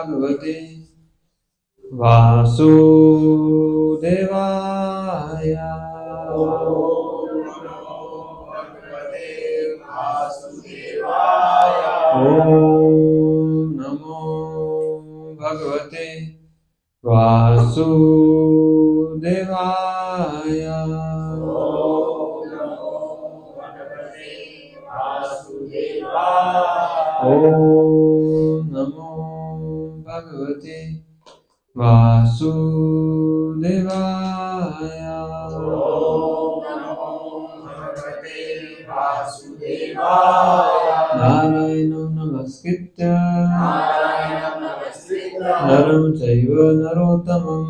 भगवते वासुदेवाय। ओम नमो भगवते वासुदेवाय। ओम नमो भगवते वासुदेवाय। नारायणं नमस्कृत्य नरं चैव नरोत्तमं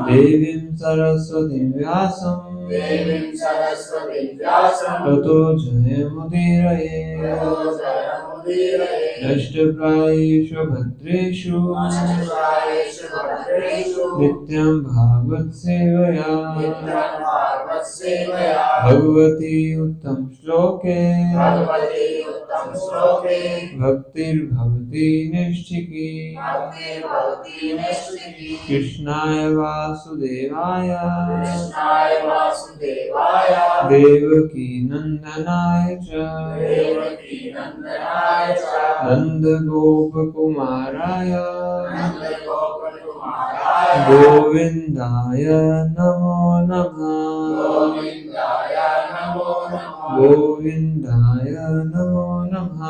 देवीं सरस्वतीं व्यासं ततो जयमुदीरये। नष्टप्रायेषु भद्रेषु नित्यं भागवत सेवया भगवती उत्तम श्लोके भक्तिर्भवती नैष्ठिकी। कृष्णाय वासुदेवाय देवकी नंदनाय च नंदगोपकुमाराय गोविन्दाय नमो नमः। गोविन्दाय नमो नमः।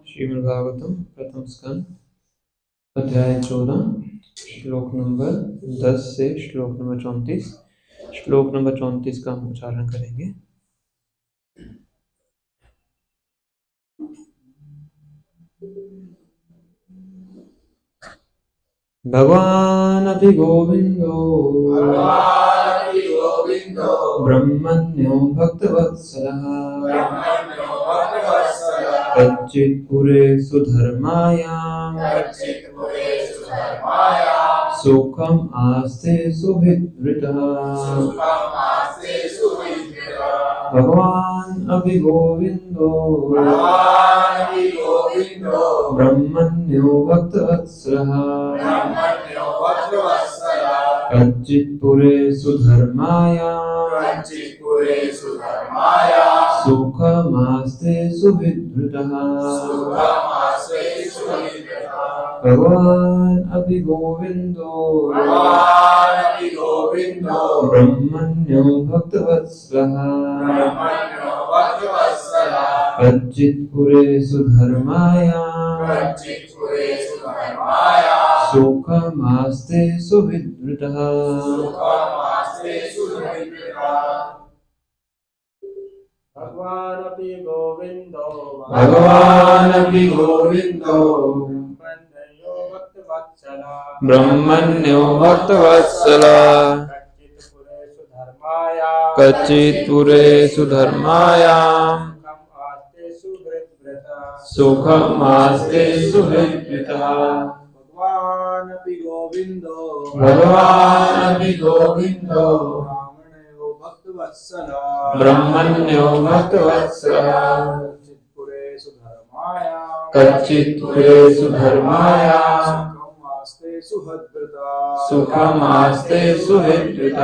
श्रीमद्भागवतम प्रथम स्कंद अध्याय 14 श्लोक नंबर 10 से श्लोक नंबर 34। श्लोक नंबर 34 का हम उच्चारण करेंगे। भगवानपि गोविन्दो ब्रह्मण्यो भक्तवत्सलः कच्चित् पुरेषु धर्मायाम् सुखम् आस्ते सुहृद्वृतः। भगवान् अपि गोविन्दो ब्रह्मण्यो भक्तवत्सलः कच्चित् पुरेषु धर्मायाम् सुखमास्ते सुहृद्वृतः। भगवान् अपि गोविन्दो ब्रह्मण्यो भक्तवत्सलः कच्चित् पुरेषु धर्मायाम् सुखमास्ते सुहृद्वृतः। भगवान् अपि गोविन्दो ब्रह्मण्यो भक्तवत्सलः कच्चित् पुरेषु धर्मायाम् सुखमास्ते सुहृद्वृतः। भगवान् अपि गोविन्दो ब्रह्मण्यो भक्तवत्सलः कच्चित् पुरेषु धर्मायाम् सुखमास्ते सुहृद्वृतः।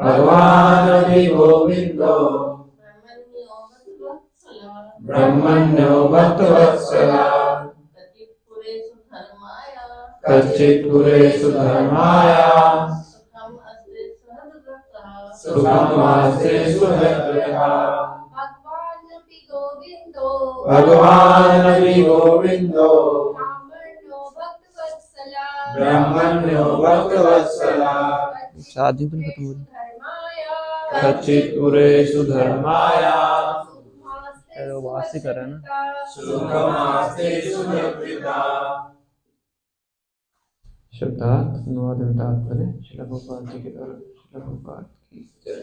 भगवान् अपि गोविन्दो ब्रह्मण्यो भक्तवत्सलः कच्चित् पुरेषु धर्मायाम् सुखमास्ते सुहृद्वृतः। भगवान् अपि गोविन्दो ब्रह्मण्यो भक्तवत्सलः शादी तो खत्म हो गई। कच्चित् पुरेषु धर्मायाम् वासी कर रहा है ना। शब्दार्थ अनुवाद में तात्पर्य श्रील प्रभुपाद जी के द्वारा। श्रील प्रभुपाद की जय।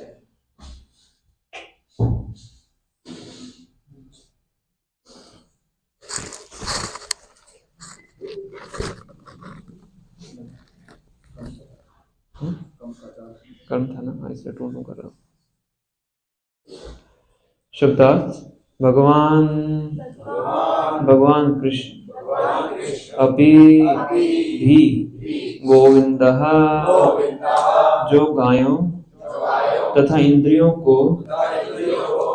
कर्म था ना, इसलिए टोन कर रहा हूँ। शब्दार्थ भगवान कृष्ण अपि भी गोविंदः जो गायों तथा इंद्रियों को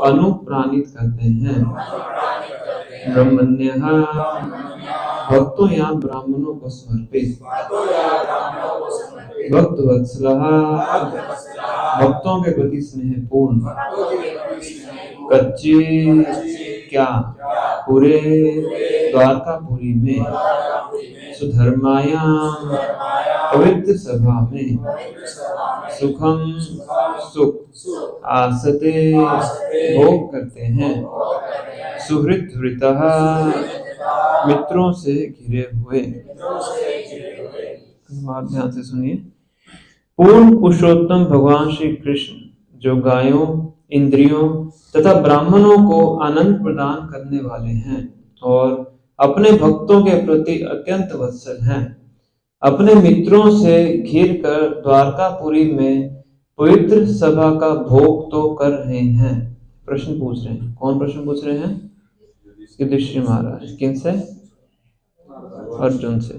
अनुप्राणित करते हैं। ब्रह्मण्यः भक्तों या ब्राह्मणों को समर्पित। भक्तवत्सलः भक्तों के प्रति स्नेहपूर्ण। कच्ची क्या पूरे द्वारकापुरी में। सुधर्मायाम पवित्र सभा में। सुखम सुख आसते भोग करते हैं। सुहृद वृतः मित्रों से घिरे हुए। ध्यान से सुनिए। पूर्ण पुरुषोत्तम भगवान श्री कृष्ण जो गायों इंद्रियों तथा ब्राह्मणों को आनंद प्रदान करने वाले हैं और अपने भक्तों के प्रति अत्यंत वत्सल हैं, अपने मित्रों से घिर कर द्वारकापुरी में पवित्र सभा का भोग तो कर रहे हैं। प्रश्न पूछ रहे हैं। कौन प्रश्न पूछ रहे हैं? युधिष्ठिर महाराज। किनसे? अर्जुन से।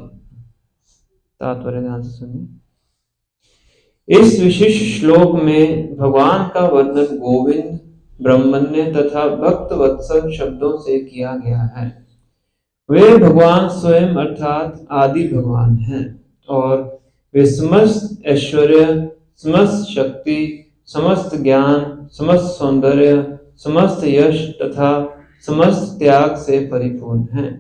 तात्पर्य ध्यान से सुनिए। इस विशिष्ट श्लोक में भगवान का वर्णन गोविंद, ब्रह्मण्य तथा भक्त वत्सल शब्दों से किया गया है। वे भगवान स्वयं अर्थात आदि भगवान हैं और वे समस्त ऐश्वर्य, समस्त शक्ति, समस्त ज्ञान, समस्त सौंदर्य, समस्त यश तथा समस्त त्याग से परिपूर्ण हैं।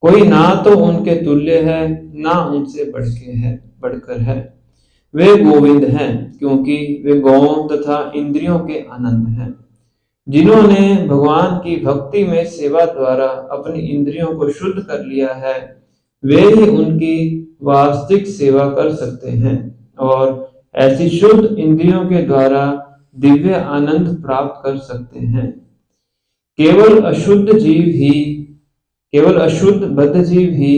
कोई ना तो उनके तुल्य है ना उनसे बढ़कर है। वे गोविंद हैं क्योंकि वे गौओं तथा इंद्रियों के आनंद हैं। जिन्होंने भगवान की भक्ति में सेवा द्वारा अपनी इंद्रियों को शुद्ध कर लिया है, वे ही उनकी वास्तविक सेवा कर सकते हैं और ऐसी शुद्ध इंद्रियों के द्वारा दिव्य आनंद प्राप्त कर सकते हैं। केवल अशुद्ध बद्ध जीव ही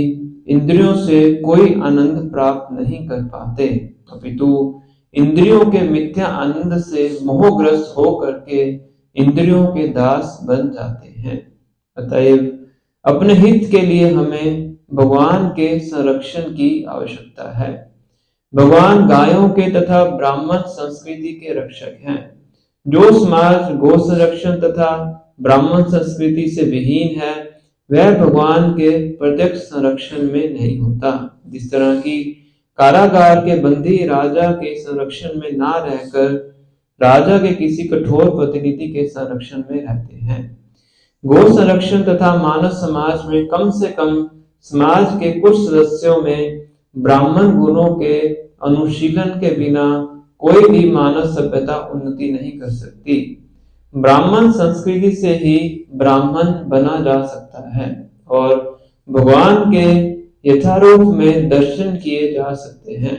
इंद्रियों से कोई आनंद प्राप्त नहीं कर पाते, अपितु इंद्रियों के मिथ्या आनंद से मोहग्रस्त हो करके इंद्रियों के दास बन जाते हैं। अतएव अपने हित के लिए हमें भगवान के संरक्षण की आवश्यकता है। भगवान गायों के तथा ब्राह्मण संस्कृति के रक्षक हैं। जो समाज गो संरक्षण तथा ब्राह्मण संस्कृति से विहीन है, वह भगवान के प्रत्यक्ष संरक्षण में नहीं होता। जिस तरह की कारागार के बंदी राजा के संरक्षण में ना रहकर राजा के किसी कठोर प्रतिनिधि के संरक्षण में रहते हैं, गो संरक्षण तथा मानव समाज में कम से कम समाज के कुछ सदस्यों में ब्राह्मण गुणों के अनुशीलन के बिना कोई भी मानव सभ्यता उन्नति नहीं कर सकती। ब्राह्मण संस्कृति से ही ब्राह्मण बना जा सकता है और भगवान के यथारूप में दर्शन किए जा सकते हैं।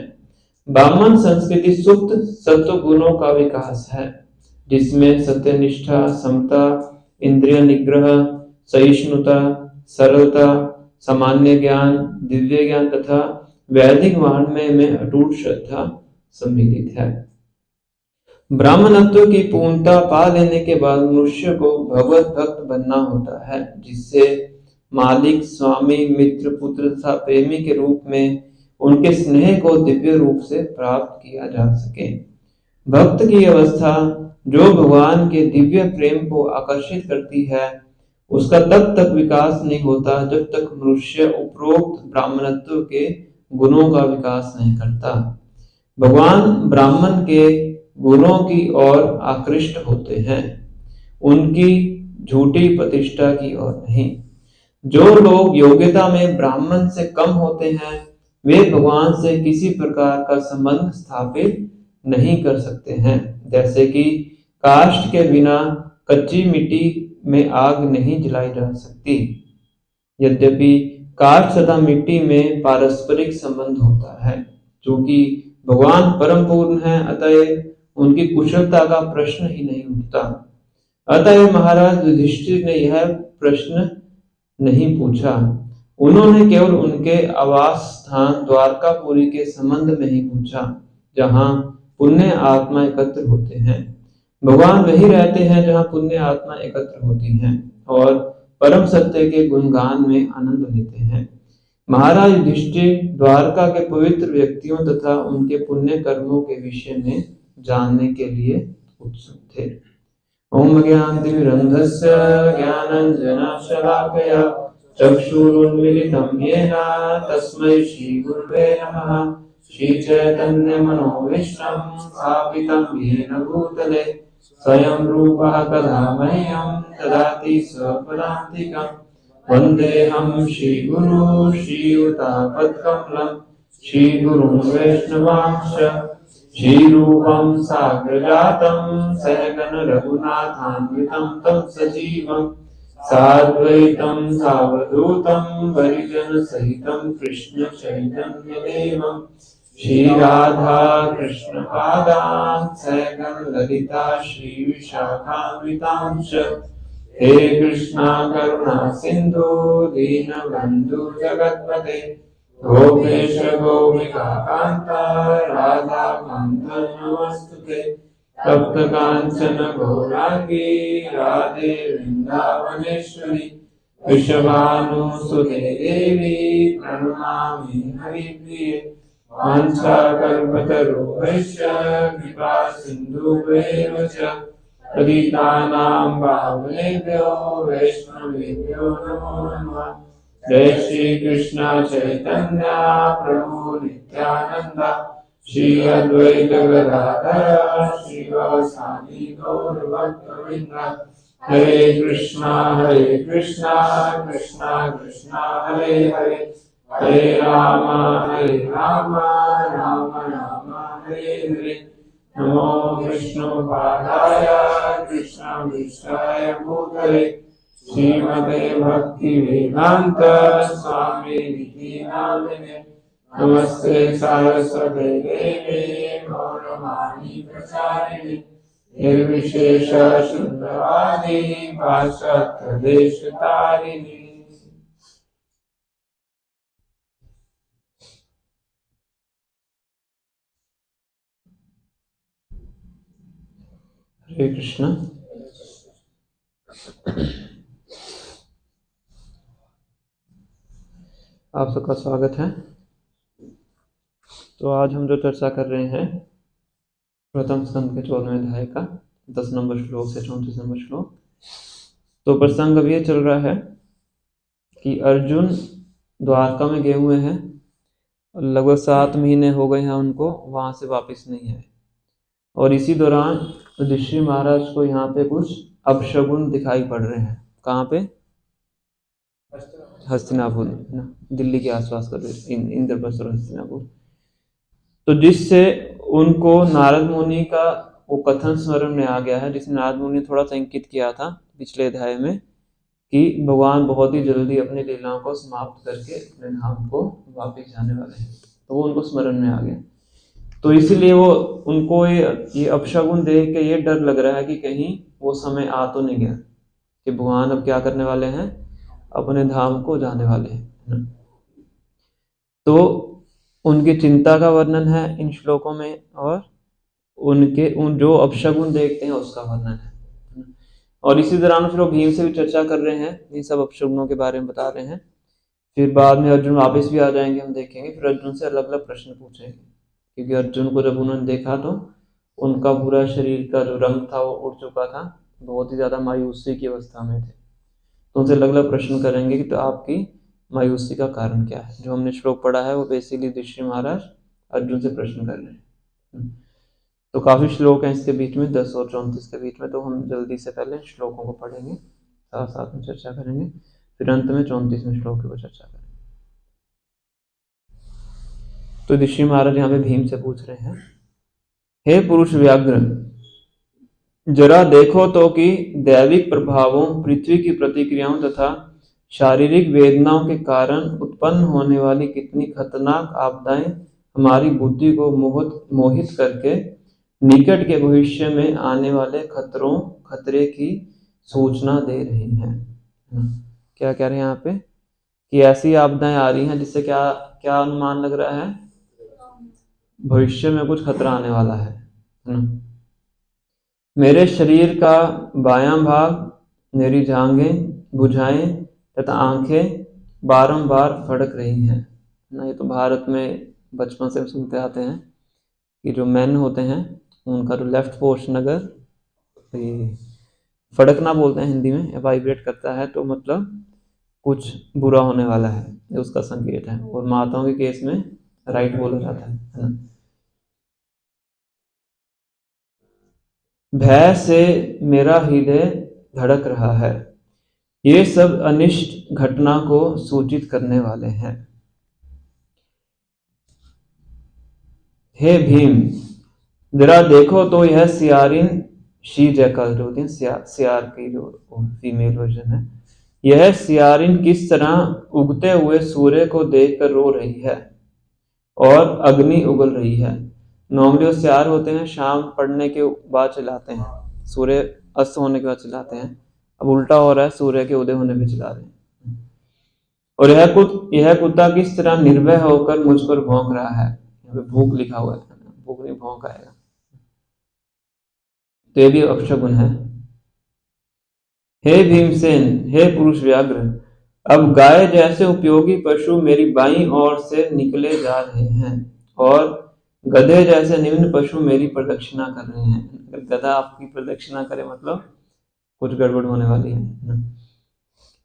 ब्राह्मण संस्कृति सुप्त सत्व गुणों का विकास है, जिसमें सत्यनिष्ठा, समता, इंद्रिय निग्रह, सहिष्णुता, सरलता, सामान्य ज्ञान, दिव्य ज्ञान तथा वैदिक वाङ्मय में अटूट श्रद्धा सम्मिलित है। ब्राह्मणत्व की पूर्णता पा लेने के बाद मनुष्य को भगवत भक्त बनना होता है, जिससे मालिक, स्वामी, मित्र, पुत्र तथा प्रेमी के रूप में उनके स्नेह को दिव्य रूप से प्राप्त किया जा सके। भक्त की अवस्था जो भगवान के दिव्य प्रेम को आकर्षित करती है, उसका तब तक विकास नहीं होता जब तक मनुष्य उपरोक्त ब्राह्मणत्व के गुणों का विकास नहीं करता। भगवान ब्राह्मण के गुणों की ओर आकृष्ट होते हैं, उनकी झूठी प्रतिष्ठा की ओर नहीं। जो लोग योग्यता में ब्राह्मण से कम होते हैं, वे भगवान से किसी प्रकार का संबंध स्थापित नहीं कर सकते हैं। जैसे कि काष्ठ के बिना कच्ची मिट्टी में आग नहीं जलाई जा सकती। यद्यपि काष्ठ तथा मिट्टी में पारस्परिक संबंध होता है, क्योंकि भगवान परम पूर्ण है, अतएव उनकी कुशलता का प्रश्न ही नहीं उठता। अतएव महाराज युधिष्ठिर ने यह प्रश्न नहीं पूछा। उन्होंने केवल उनके आवास स्थान द्वारकापुरी के संबंध में ही पूछा, जहां पुण्य आत्मा एकत्र होते हैं। भगवान वही रहते हैं जहाँ पुण्य आत्मा एकत्र होती हैं और परम सत्य के गुणगान में आनंद लेते हैं। महाराज युधिष्ठिर द्वारका के पवित्र व्यक्तियों तथा उनके पुण्य कर्मों के विषय में जानने के लिए उत्सुक थे। ओम ज्ञानतिमिरन्धस्य ज्ञानाञ्जनशलाकया चक्षुरुन्मीलितं येन तस्मै श्रीगुरुवे नमः। श्रीचैतन्यमनोभीष्टं स्थापितं येन भूतले स्वयं रूपः कदा मह्यं ददाति स्वपदान्तिकम्। वन्देऽहं श्रीगुरू श्रीयुतापत्कमलं श्रीगुरुं वैष्णवांश्च श्रीरूपं साग्रजातं सहगण रघुनाथान्वितं तं सजीवं साद्वैतं सावधूतं परिजनसहितं कृष्ण चैतन्यदेवं श्रीराधा कृष्णपादान् सहगण ललिता श्रीविशाखान्वितांश्च। हे कृष्णा करुणा सिंधु दीनबंधु जगत्पते गोपेश गोपिका कांता राधा कांत नमस्तुते। तप्त कांचन गौरांगी राधे वृंदावनेश्वरी वृषभानुसुते देवी प्रणमामि हरिप्रिये। वाञ्छाकल्पतरुभ्यश्च कृपा सिन्धुभ्येव च पतितानां पावनेभ्यो वैष्णवेभ्यो नमो नमः। जय श्री कृष्ण चैतन्य प्रभु नित्यानंद श्री अद्वैत गदाधर श्रीवासादि गौर भक्तवृंद। हरे कृष्णा कृष्णा कृष्णा हरे हरे हरे राम राम राम हरे हरे। नमो विष्णुपादाय कृष्णाय भूतले श्रीमते भक्ति वेदांत स्वामी नामिने। नमस्ते सारस्वते देवे गौरवाणी प्रचारिणे निर्विशेष शून्यवादी पाश्चात्य देशतारिणे। हरे कृष्ण। आप सबका स्वागत है। तो आज हम जो चर्चा कर रहे हैं प्रथम स्कंद के 14वें अध्याय का 10 नंबर श्लोक से 34 नंबर श्लोक। तो प्रसंग अब ये चल रहा है कि अर्जुन द्वारका में गए हुए हैं, लगभग 7 महीने हो गए हैं उनको, वहां से वापस नहीं आए। और इसी दौरान युधिष्ठिर महाराज को यहाँ पे कुछ अपशगुन दिखाई पड़ रहे हैं। कहाँ पे? हस्तिनापुर, दिल्ली के आसपास का इंद्रप्रस्थ और हस्तिनापुर। तो जिससे उनको नारद मुनि का वो कथन स्मरण में आ गया है, जिसने नारद मुनि ने थोड़ा सा इंकित किया था पिछले अध्याय में कि भगवान बहुत ही जल्दी अपनी लीलाओं को समाप्त करके अपने धाम को वापस जाने वाले हैं। तो वो उनको स्मरण में आ गया। तो इसीलिए वो उनको ये अपशगुन देख के ये डर लग रहा है कि कहीं वो समय आ तो नहीं गया कि भगवान अब क्या करने वाले हैं, अपने धाम को जाने वाले हैं। तो उनकी चिंता का वर्णन है इन श्लोकों में और उन जो अपशगुन देखते हैं उसका वर्णन है। और इसी दौरान फिर वो भीम से भी चर्चा कर रहे हैं, इन सब अपशगुनों के बारे में बता रहे हैं। फिर बाद में अर्जुन वापस भी आ जाएंगे, हम देखेंगे। फिर अर्जुन से अलग अलग प्रश्न पूछेंगे, क्योंकि अर्जुन को जब उन्होंने देखा तो उनका पूरा शरीर का जो रंग था वो उड़ चुका था, बहुत ही ज्यादा मायूसी की अवस्था में थे। तो उनसे अलग अलग प्रश्न करेंगे कि तो आपकी मायूसी का कारण क्या है। जो हमने श्लोक पढ़ा है वो बेसिकली युधिष्ठिर महाराज अर्जुन से प्रश्न कर रहे हैं। तो काफी श्लोक हैं इसके बीच में, 10 और 34 के बीच में। तो हम जल्दी से पहले श्लोकों को पढ़ेंगे, साथ साथ में चर्चा करेंगे, फिर अंत में 34वें श्लोक की चर्चा करेंगे। तो युधिष्ठिर महाराज यहाँ पे भीम से पूछ रहे हैं, हे पुरुष व्याघ्र, जरा देखो तो कि दैविक प्रभावों, पृथ्वी की प्रतिक्रियाओं तथा शारीरिक वेदनाओं के कारण उत्पन्न होने वाली कितनी खतरनाक आपदाएं हमारी बुद्धि को मोहित करके निकट के भविष्य में आने वाले खतरे की सूचना दे रही हैं। क्या कह रहे हैं यहाँ पे कि ऐसी आपदाएं आ रही हैं जिससे क्या क्या अनुमान लग रहा है, भविष्य में कुछ खतरा आने वाला है ना। मेरे शरीर का बायां भाग, मेरी जांघें, भुजाएं तथा आंखें बारंबार फड़क रही हैं ना। ये तो भारत में बचपन से सुनते आते हैं कि जो मेन होते हैं उनका जो लेफ्ट पोर्शन अगर ये फड़कना बोलते हैं हिंदी में, वाइब्रेट करता है तो मतलब कुछ बुरा होने वाला है, ये उसका संकेत है। और माताओं के केस में राइट बोला जाता है ना। भय से मेरा हृदय धड़क रहा है। ये सब अनिष्ट घटना को सूचित करने वाले हैं। हे भीम, जरा देखो तो यह सियारिन, शी जैकल जो होती है, सियार की जो फीमेल वर्जन है, यह सियारिन किस तरह उगते हुए सूर्य को देखकर रो रही है और अग्नि उगल रही है। नॉर्मली वो सियार होते हैं शाम पड़ने के बाद चलाते हैं, सूर्य अस्त होने के बाद चलाते हैं। अब उल्टा हो रहा है, सूर्य के उदय होने पे चला रहे हैं। और यह कुत्ता किस तरह निर्भय होकर मुझ पर भौंक रहा है। यहाँ पे भूख लिखा हुआ है, भूख नहीं भौंक आएगा, तो ये भी अपशगुन है। हे भीमसेन, हे पुरुष व्याघ्र, अब गाय जैसे उपयोगी पशु मेरी बाईं ओर से निकले जा रहे हैं और गधे जैसे निम्न पशु मेरी प्रदक्षिणा कर रहे हैं। अगर गधा आपकी प्रदक्षिणा करे मतलब कुछ गड़बड़ होने वाली है।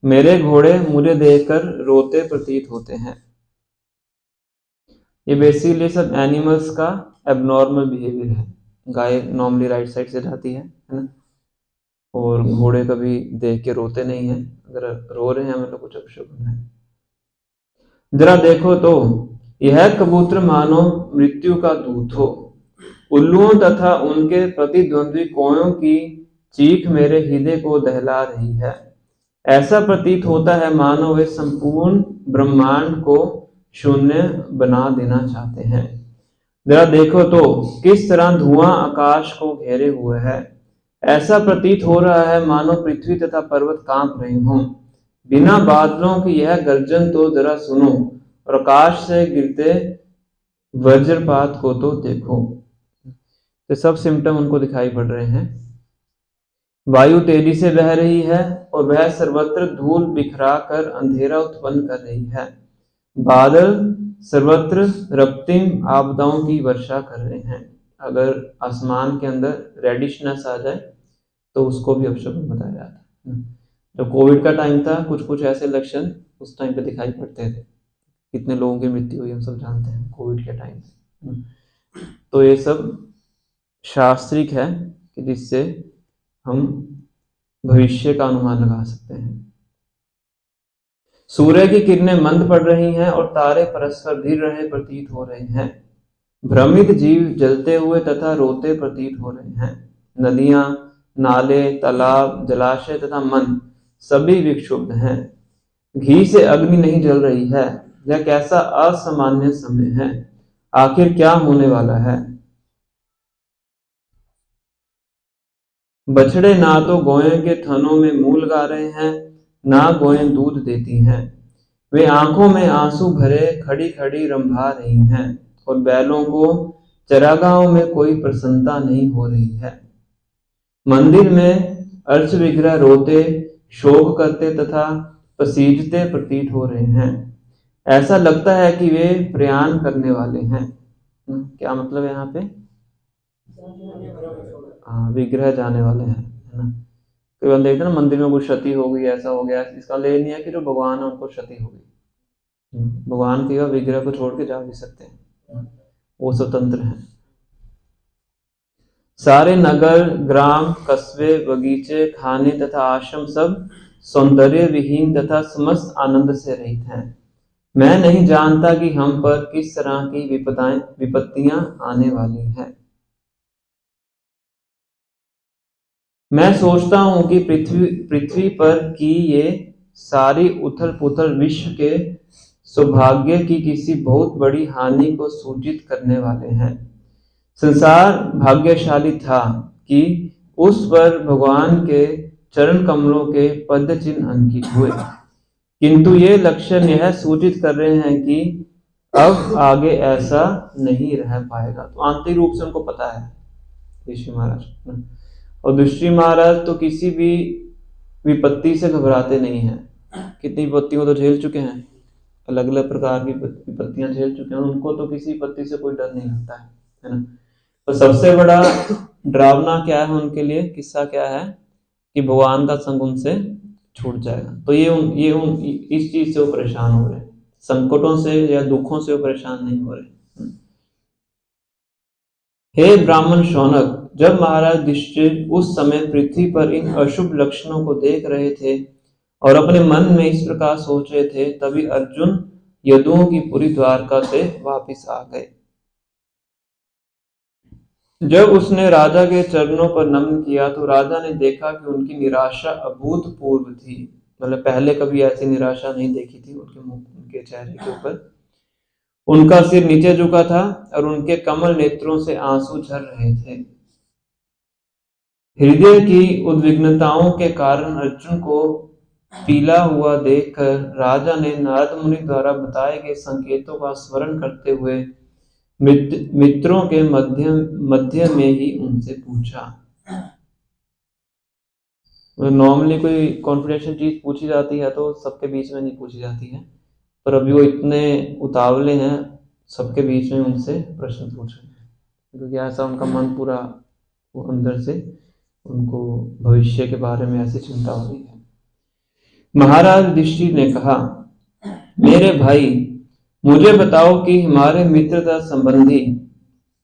मेरे घोड़े मुझे देखकर रोते प्रतीत होते हैं। ये बेसिकली सब एनिमल्स का एबनॉर्मल बिहेवियर है। गाय नॉर्मली राइट साइड से जाती है ना, और घोड़े कभी देख के रोते नहीं हैं। अगर रो रहे हैं मतलब कुछ अपशगुन है। जरा देखो तो यह कबूतर मानो मृत्यु का दूत हो। उल्लुओं तथा उनके प्रतिद्वंद्वी कोयों की चीख मेरे हृदय को दहला रही है। ऐसा प्रतीत होता है मानो वे संपूर्ण ब्रह्मांड को शून्य बना देना चाहते हैं। जरा देखो तो किस तरह धुआं आकाश को घेरे हुए है। ऐसा प्रतीत हो रहा है मानो पृथ्वी तथा पर्वत कांप रहे हों। बिना बादलों की यह गर्जन तो जरा सुनो, और आकाश से गिरते वज्रपात को तो देखो। तो सब सिम्टम उनको दिखाई पड़ रहे हैं। वायु तेजी से बह रही है और वह सर्वत्र धूल बिखरा कर अंधेरा उत्पन्न कर रही है। बादल सर्वत्र रक्तिम आपदाओं की वर्षा कर रहे हैं। अगर आसमान के अंदर रेडिशनेस आ जाए तो उसको भी अपशगुन बताया जाता है। जब कोविड का टाइम था, कुछ कुछ ऐसे लक्षण उस टाइम पे दिखाई पड़ते थे। कितने लोगों की मृत्यु हुई हम सब जानते हैं कोविड के टाइम पे। तो ये सब शास्त्रिक है कि जिससे हम भविष्य का अनुमान लगा सकते हैं। सूर्य की किरणें मंद पड़ रही हैं और तारे परस्पर भिड़ रहे प्रतीत हो रहे हैं। भ्रमित जीव जलते हुए तथा रोते प्रतीत हो रहे हैं। नदियां, नाले, तालाब, जलाशय तथा मन सभी विक्षुब्ध हैं। घी से अग्नि नहीं जल रही है। यह कैसा असामान्य समय है। आखिर क्या होने वाला है। बछड़े ना तो गोयों के थनों में मूल गा रहे हैं, ना गोयें दूध देती हैं। वे आंखों में आंसू भरे खड़ी खड़ी रंभा रही हैं और बैलों को चरागाहों में कोई प्रसन्नता नहीं हो रही है। मंदिर में अर्च विग्रह रोते, शोक करते तथा पसीजते प्रतीत हो रहे हैं। ऐसा लगता है कि वे प्रयाण करने वाले हैं। क्या मतलब है यहाँ पे? हाँ, विग्रह जाने वाले हैं, है ना। कई बार देखते हैं ना मंदिर में कुछ क्षति हो गई, ऐसा हो गया, इसका ले नहीं है कि जो भगवान है उनको क्षति हो गई। भगवान की विग्रह को छोड़ के जा भी सकते हैं, वो स्वतंत्र हैं। सारे नगर, ग्राम, कस्बे, बगीचे, खाने तथा आश्रम सब सौंदर्य विहीन तथा समस्त आनंद से रहित हैं। मैं नहीं जानता कि हम पर किस तरह की विपत्तियां आने वाली हैं। मैं सोचता हूं कि पृथ्वी पर की ये सारी उथल पुथल विश्व के सौभाग्य की किसी बहुत बड़ी हानि को सूचित करने वाले हैं। संसार भाग्यशाली था कि उस पर भगवान के चरण कमलों के पद चिन्ह अंकित हुए, किंतु ये लक्षण यह सूचित कर रहे हैं कि अब आगे ऐसा नहीं रह पाएगा। तो आंतरिक रूप से उनको पता है ऋषि महाराज, और युधिष्ठिर महाराज तो किसी भी विपत्ति से घबराते नहीं हैं। कितनी विपत्तियों को तो झेल चुके हैं, अलग अलग प्रकार की विपत्तियां झेल चुके हैं, उनको तो किसी विपत्ति से कोई डर नहीं होता है ना। तो सबसे बड़ा डरावना क्या है उनके लिए, किस्सा क्या है कि भगवान का संग उनसे छूट जाएगा। तो इस चीज से वो परेशान हो रहे हैं, संकटों से या दुखों से वो परेशान नहीं हो रहे। हे ब्राह्मण शौनक, जब महाराज युधिष्ठिर उस समय पृथ्वी पर इन अशुभ लक्षणों को देख रहे थे और अपने मन में इस प्रकार सोच रहे थे, तभी अर्जुन यदुओं की पूरी द्वारका से वापिस आ गए। जब उसने राजा के चरणों पर नमन किया तो राजा ने देखा कि उनकी निराशा अभूतपूर्व थी। मतलब पहले कभी ऐसी निराशा नहीं देखी थी उनके मुख, उनके चेहरे के ऊपर। उनका सिर नीचे झुका था और उनके कमल नेत्रों से आंसू झर रहे थे। हृदय की उद्विग्नताओं के कारण अर्जुन को पीला हुआ देखकर राजा ने नारद मुनि द्वारा बताए गए संकेतों का स्मरण करते हुए मित्रों के मध्य में ही उनसे पूछा। नॉर्मली कोई कॉन्फिडेंशियल चीज पूछी जाती है तो सबके बीच में नहीं पूछी जाती है, पर अभी वो इतने उतावले हैं सबके बीच में उनसे प्रश्न पूछ रहे हैं, क्योंकि ऐसा उनका मन पूरा वो अंदर से उनको भविष्य के बारे में ऐसी चिंता हो रही है। महाराज युधिष्ठिर ने कहा, मेरे भाई, मुझे बताओ कि हमारे मित्र तथा संबंधी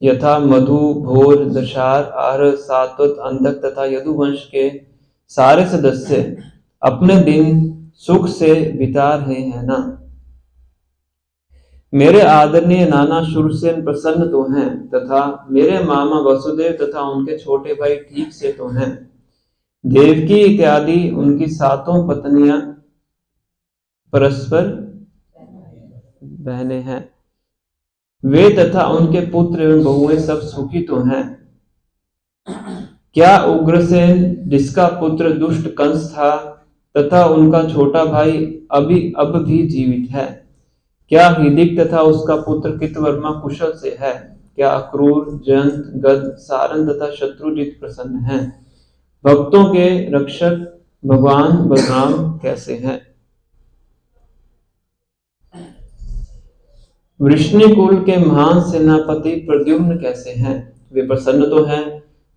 यथा मधु, भोज, दशार, आर, सात्वत, अंधक तथा यदुवंश के सारे सदस्य अपने दिन सुख से बिता रहे हैं ना। मेरे आदरणीय नाना शूरसेन प्रसन्न तो हैं तथा मेरे मामा वसुदेव तथा उनके छोटे भाई ठीक से तो हैं। देवकी इत्यादि उनकी सातों पत्नियां परस्पर बहनें हैं। वे तथा उनके पुत्र एवं बहुएं सब सुखी तो हैं। क्या उग्रसेन, जिसका पुत्र दुष्ट कंस था, तथा उनका छोटा भाई अब भी जीवित है? क्या हिदिक तथा उसका पुत्र कृतवर्मा कुशल से है? क्या अक्रूर, जयंत, गद, सारन तथा शत्रुजित प्रसन्न हैं? भक्तों के रक्षक भगवान बलराम कैसे हैं? वृष्णिकुल के महान सेनापति प्रद्युम्न कैसे हैं? वे प्रसन्न तो हैं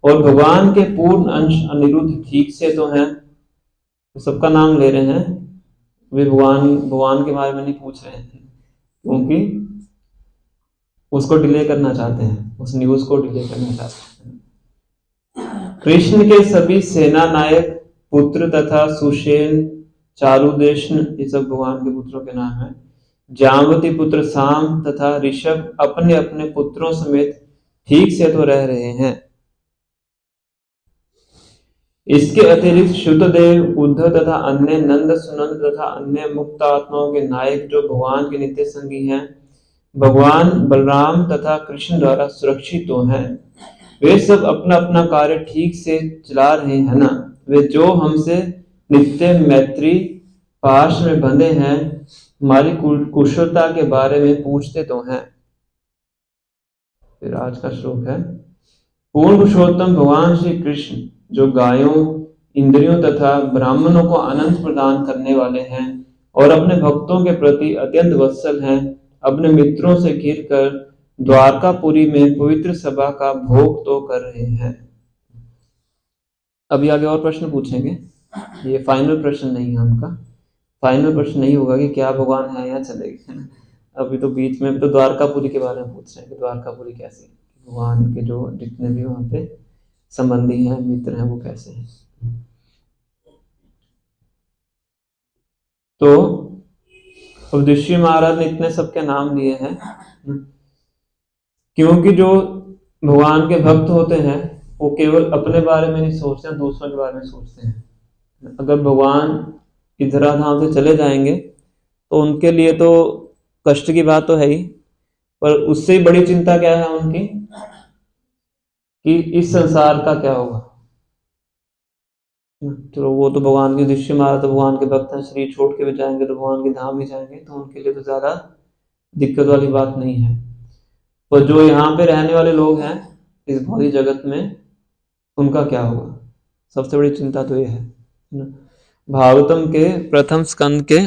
और भगवान के पूर्ण अंश अनिरुद्ध ठीक से तो हैं। तो सबका नाम ले रहे हैं, वे भगवान के बारे में नहीं पूछ रहे हैं, क्योंकि उसको डिले करना चाहते हैं, उस न्यूज को डिले करना चाहते हैं। कृष्ण के सभी सेना नायक पुत्र तथा सुषेण, चारुदेशन, ये सब भगवान के पुत्रों के नाम हैं। जामवती पुत्र साम तथा ऋषभ अपने अपने पुत्रों समेत ठीक से तो रह रहे हैं। इसके अतिरिक्त शुद्धदेव, उद्धव तथा अन्य नंद, सुनंद तथा अन्य मुक्त आत्माओं के नायक जो भगवान के नित्य संगी हैं, भगवान बलराम तथा कृष्ण द्वारा सुरक्षित तो हैं। वे सब अपना अपना कार्य ठीक से चला रहे हैं ना। वे जो हमसे नित्य मैत्री पाश में बंधे हैं, हमारी कुशलता के बारे में पूछते तो हैं। फिर आज का श्लोक है, पूर्ण पुरुषोत्तम भगवान श्री कृष्ण जो गायों, इंद्रियों तथा ब्राह्मणों को अनंत प्रदान करने वाले हैं और अपने भक्तों के प्रति अत्यंत वत्सल हैं, अपने मित्रों से घिरकर द्वारकापुरी में पवित्र सभा का भोग तो कर रहे हैं। अभी आगे और प्रश्न पूछेंगे, ये फाइनल प्रश्न नहीं है उनका। फाइनल प्रश्न नहीं होगा कि क्या भगवान है या चलेगी। अभी तो बीच में तो द्वारकापुरी के बारे में पूछ रहे हैं कि द्वारकापुरी कैसे, भगवान के जो जितने भी वहां पे संबंधी हैं, मित्र हैं, वो कैसे हैं। तो युधिष्ठिर महाराज ने इतने सबके नाम लिए हैं क्योंकि जो भगवान के भक्त होते हैं वो केवल अपने बारे में नहीं सोचते, दूसरों के बारे में सोचते हैं। अगर भगवान की धराधाम से चले जाएंगे तो उनके लिए तो कष्ट की बात तो है ही, पर उससे ही बड़ी चिंता क्या है उनकी कि इस संसार का क्या होगा। तो वो तो भगवान के दृश्य महाराज तो भगवान के भक्त हैं, शरीर छोड़ के भी जाएंगे तो भगवान के धाम भी जाएंगे, तो उनके लिए तो ज्यादा दिक्कत वाली बात नहीं है। पर जो यहाँ पे रहने वाले लोग हैं इस भौतिक जगत में, उनका क्या होगा। सबसे बड़ी चिंता तो ये है ना। भागवतम के प्रथम स्कंद के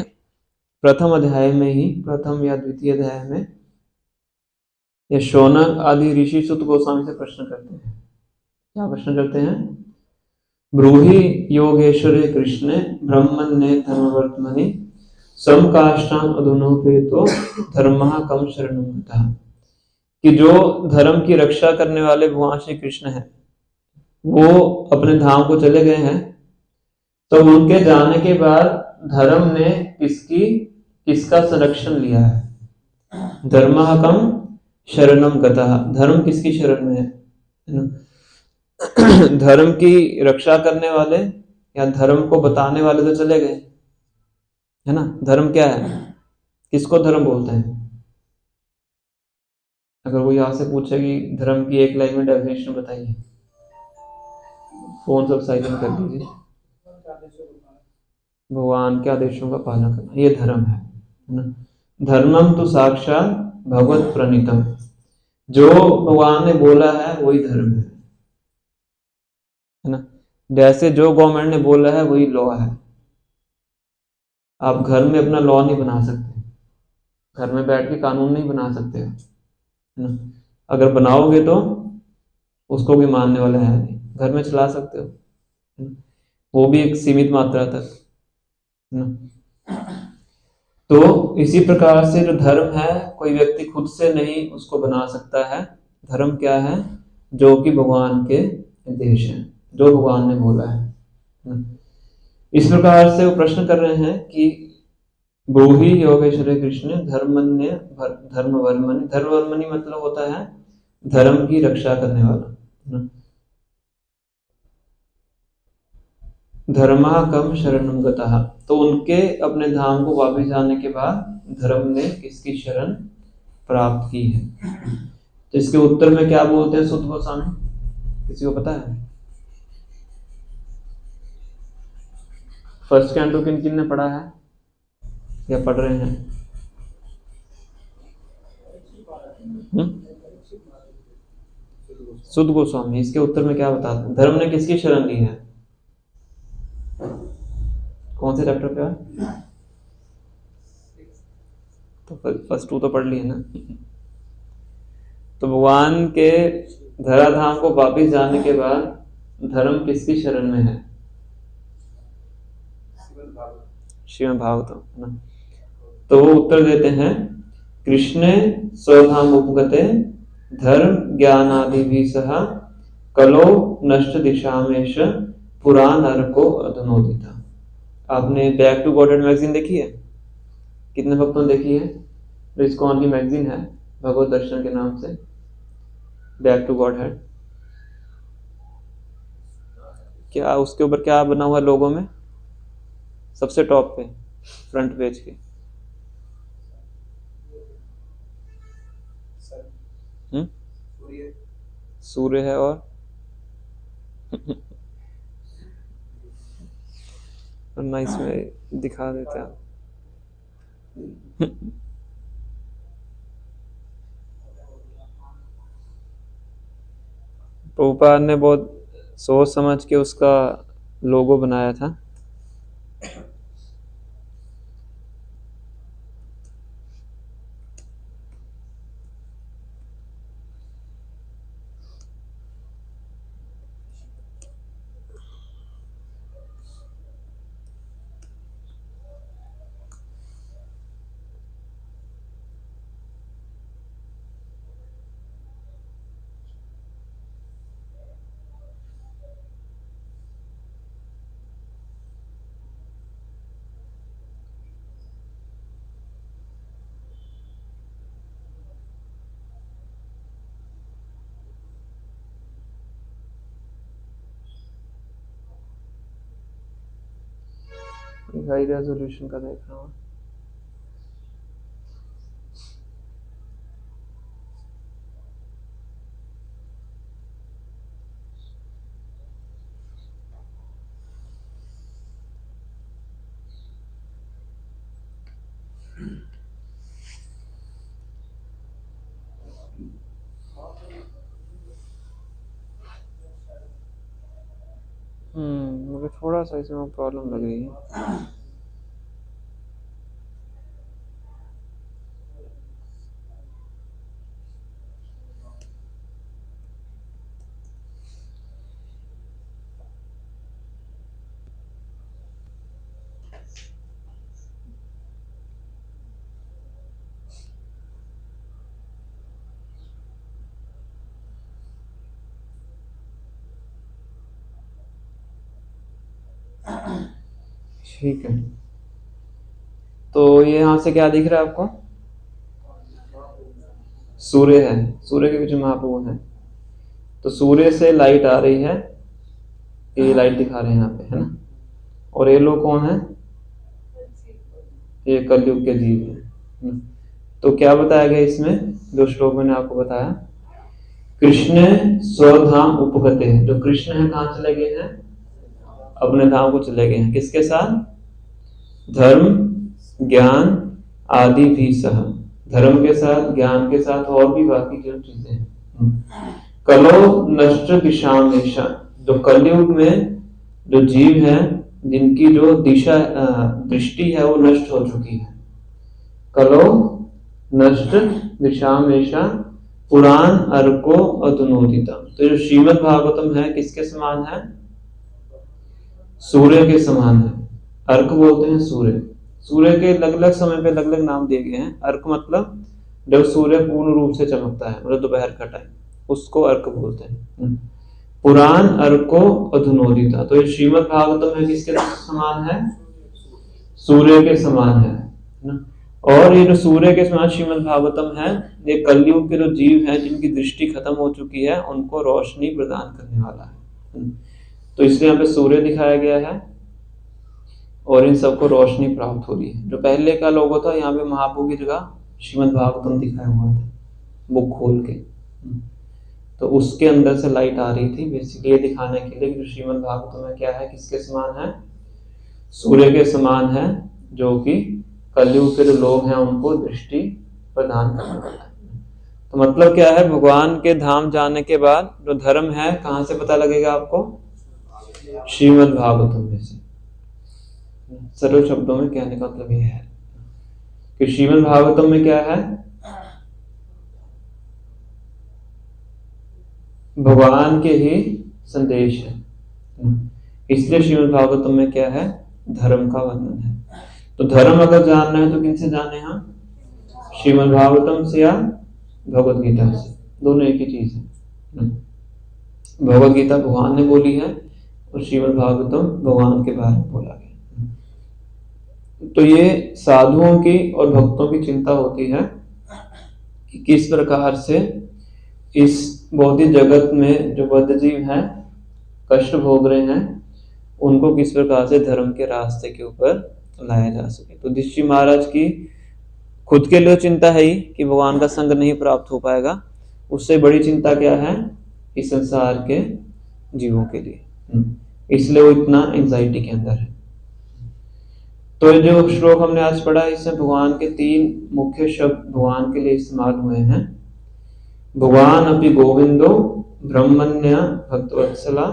प्रथम अध्याय में ही, प्रथम या द्वितीय अध्याय में, ये शौनक आदि ऋषि सुत गोस्वामी से प्रश्न करते हैं। क्या प्रश्न करते हैं? ब्रूहि योगेश्वरे कृष्णे ब्रह्मण्ये धर्मवर्त्मनि समकाष्टाम अधुनोपेतो धर्मः कम शरणं गतः। कि जो धर्म की रक्षा करने वाले भगवान श्री कृष्ण हैं, वो अपने धाम को चले गए हैं, तो उनके जाने के बाद धर्म ने किसका संरक्षण लिया है? धर्मः कम शरणं गतः। धर्म किसकी शरण में है ना? धर्म की रक्षा करने वाले या धर्म को बताने वाले तो चले गए, है ना। धर्म क्या है? किसको धर्म बोलते हैं? अगर वो यहाँ से पूछे कि धर्म की एक लाइन में डेफिनेशन बताइए, फोन सब साइलेंट कर दीजिए। भगवान के आदेशों का पालन करना, ये धर्म है ना। धर्मम तो साक्षात भगवत प्रणीतम। जो भगवान ने बोला है वही धर्म है ना। जैसे जो गवर्नमेंट ने बोला है वही लॉ है। आप घर में अपना लॉ नहीं बना सकते, घर में बैठ के कानून नहीं बना सकते, है ना। अगर बनाओगे तो उसको भी मानने वाला है नहीं। घर में चला सकते हो, वो भी एक सीमित मात्रा तक, है ना। तो इसी प्रकार से जो धर्म है, कोई व्यक्ति खुद से नहीं उसको बना सकता है। धर्म क्या है? जो कि भगवान के निर्देश हैं, जो भगवान ने बोला है ना। इस प्रकार से वो प्रश्न कर रहे हैं कि ब्रूहि योगेश्वरे कृष्ण धर्मन्य धर्मवर्मणि। धर्मवर्मणि मतलब होता है धर्म की रक्षा करने वाला। धर्मा कम शरणं गतः। तो उनके अपने धाम को वापस जाने के बाद धर्म ने किसकी शरण प्राप्त की है? तो इसके उत्तर में क्या बोलते हैं सुत गोस्वामी? किसी को पता है? फर्स्ट कैंटो किन किन ने पढ़ा है या पढ़ रहे हैं? सुत गोस्वामी इसके उत्तर में क्या बताते हैं? धर्म ने किसकी शरण ली है? कौन से चैप्टर पे है? तो फर्स्ट टू तो पढ़ लिए ना। तो भगवान के धराधाम को वापिस जाने के बाद धर्म किसकी शरण में है? श्रीमद् भागवतम, है ना। तो वो उत्तर देते हैं कृष्णे स्वधाम उपगते धर्म ज्ञानादि भी सह कलो नष्ट दिशामेश पुराण अर्को अधुनोदिता। आपने बैक टू गॉडेड मैगजीन देखी है? कितने भक्तों ने देखी है? तो इस्कॉन की मैगजीन है भगवत दर्शन के नाम से, बैक टू गॉड है। क्या उसके ऊपर क्या बना हुआ लोगों में? सबसे टॉप पे फ्रंट पेज के सूर्य है और वरना इसमें दिखा देते हैं। प्रभुपाद ने बहुत सोच समझ के उसका लोगो बनाया था। हाई रेजोल्यूशन का देख रहा हूँ। मुझे थोड़ा सा इसमें प्रॉब्लम लग रही है। ठीक है, तो ये यहाँ से क्या दिख रहा है आपको? सूर्य है, सूर्य के पीछे महाप्रभु है। तो सूर्य से लाइट आ रही है, ये लाइट दिखा रहे हैं यहाँ पे, है ना। और ये लोग कौन है? ये कलयुग के जीव है। तो क्या बताया गया इसमें, जो श्लोक मैंने आपको बताया, कृष्ण स्वधाम उपगते, जो कृष्ण है कहाँ चले गए हैं? अपने धाम को चले गए हैं। किसके साथ? धर्म ज्ञान आदि भी सह, धर्म के साथ, ज्ञान के साथ, और भी बाकी जो चीजें हैं। कलो नष्ट दिशा दिशा, जो कलयुग में जो जीव हैं जिनकी जो दिशा दृष्टि है वो नष्ट हो चुकी है। कलो नष्ट दिशा मेशा पुराण अर्को अधुनोदिता, तो जो श्रीमद् भागवतम है किसके समान है? सूर्य के समान है। अर्क बोलते हैं सूर्य। सूर्य के अलग अलग समय पे अलग अलग नाम दिए गए हैं। अर्क मतलब जब सूर्य पूर्ण रूप से चमकता है, मतलब दोपहर का टाइम, उसको अर्क बोलते हैं। पुराण अर्को अधुनोदिता, तो ये श्रीमद् भागवतम है किसके समान है? सूर्य के समान है ना। और ये जो सूर्य के समान श्रीमद् भागवतम है, ये कलयुग के जो जीव हैं जिनकी दृष्टि खत्म हो चुकी है उनको रोशनी प्रदान करने वाला है। तो इसलिए यहाँ पे सूर्य दिखाया गया है और इन सबको रोशनी प्राप्त हो रही है। जो पहले का लोगो था, यहाँ पे महाप्रभु की जगह श्रीमद् भागवतम दिखाया हुआ था बुक खोल के, तो उसके अंदर से लाइट आ रही थी, बेसिकली दिखाने के लिए कि श्रीमद् भागवतम में क्या है, किसके समान है? सूर्य के समान है, जो कि कलयुग के जो लोग हैं उनको दृष्टि प्रदान करने वाला है। तो मतलब क्या है, भगवान के धाम जाने के बाद जो धर्म है कहाँ से पता लगेगा आपको? श्रीमद् भागवतम में से। सरल शब्दों में कहने का मतलब यह है कि श्रीमद् भागवतम में क्या है? भगवान के ही संदेश है, इसलिए श्रीमद् भागवतम में क्या है? धर्म का वर्णन है। तो धर्म अगर जानना है तो किनसे जाने हम? श्रीमद् भागवतम से या भगवद गीता से, दोनों एक ही चीज है। भगवद गीता भगवान ने बोली है और श्रीमद् भागवतम भगवान के बारे में बोला गया। तो ये साधुओं की और भक्तों की चिंता होती है कि किस प्रकार से इस भौतिक जगत में जो बद्ध जीव हैं कष्ट भोग रहे हैं, उनको किस प्रकार से धर्म के रास्ते के ऊपर लाया जा सके। तो युधिष्ठिर महाराज की खुद के लिए चिंता है ही कि भगवान का संग नहीं प्राप्त हो पाएगा, उससे बड़ी चिंता क्या है? इस संसार के जीवों के लिए, इसलिए वो इतना एंजाइटी के अंदर है। तो जो श्लोक हमने आज पढ़ा, इसमें भगवान के 3 मुख्य शब्द भगवान के लिए इस्तेमाल हुए हैं। भगवान अपि गोविंदो ब्रह्मण्य भक्तवत्सला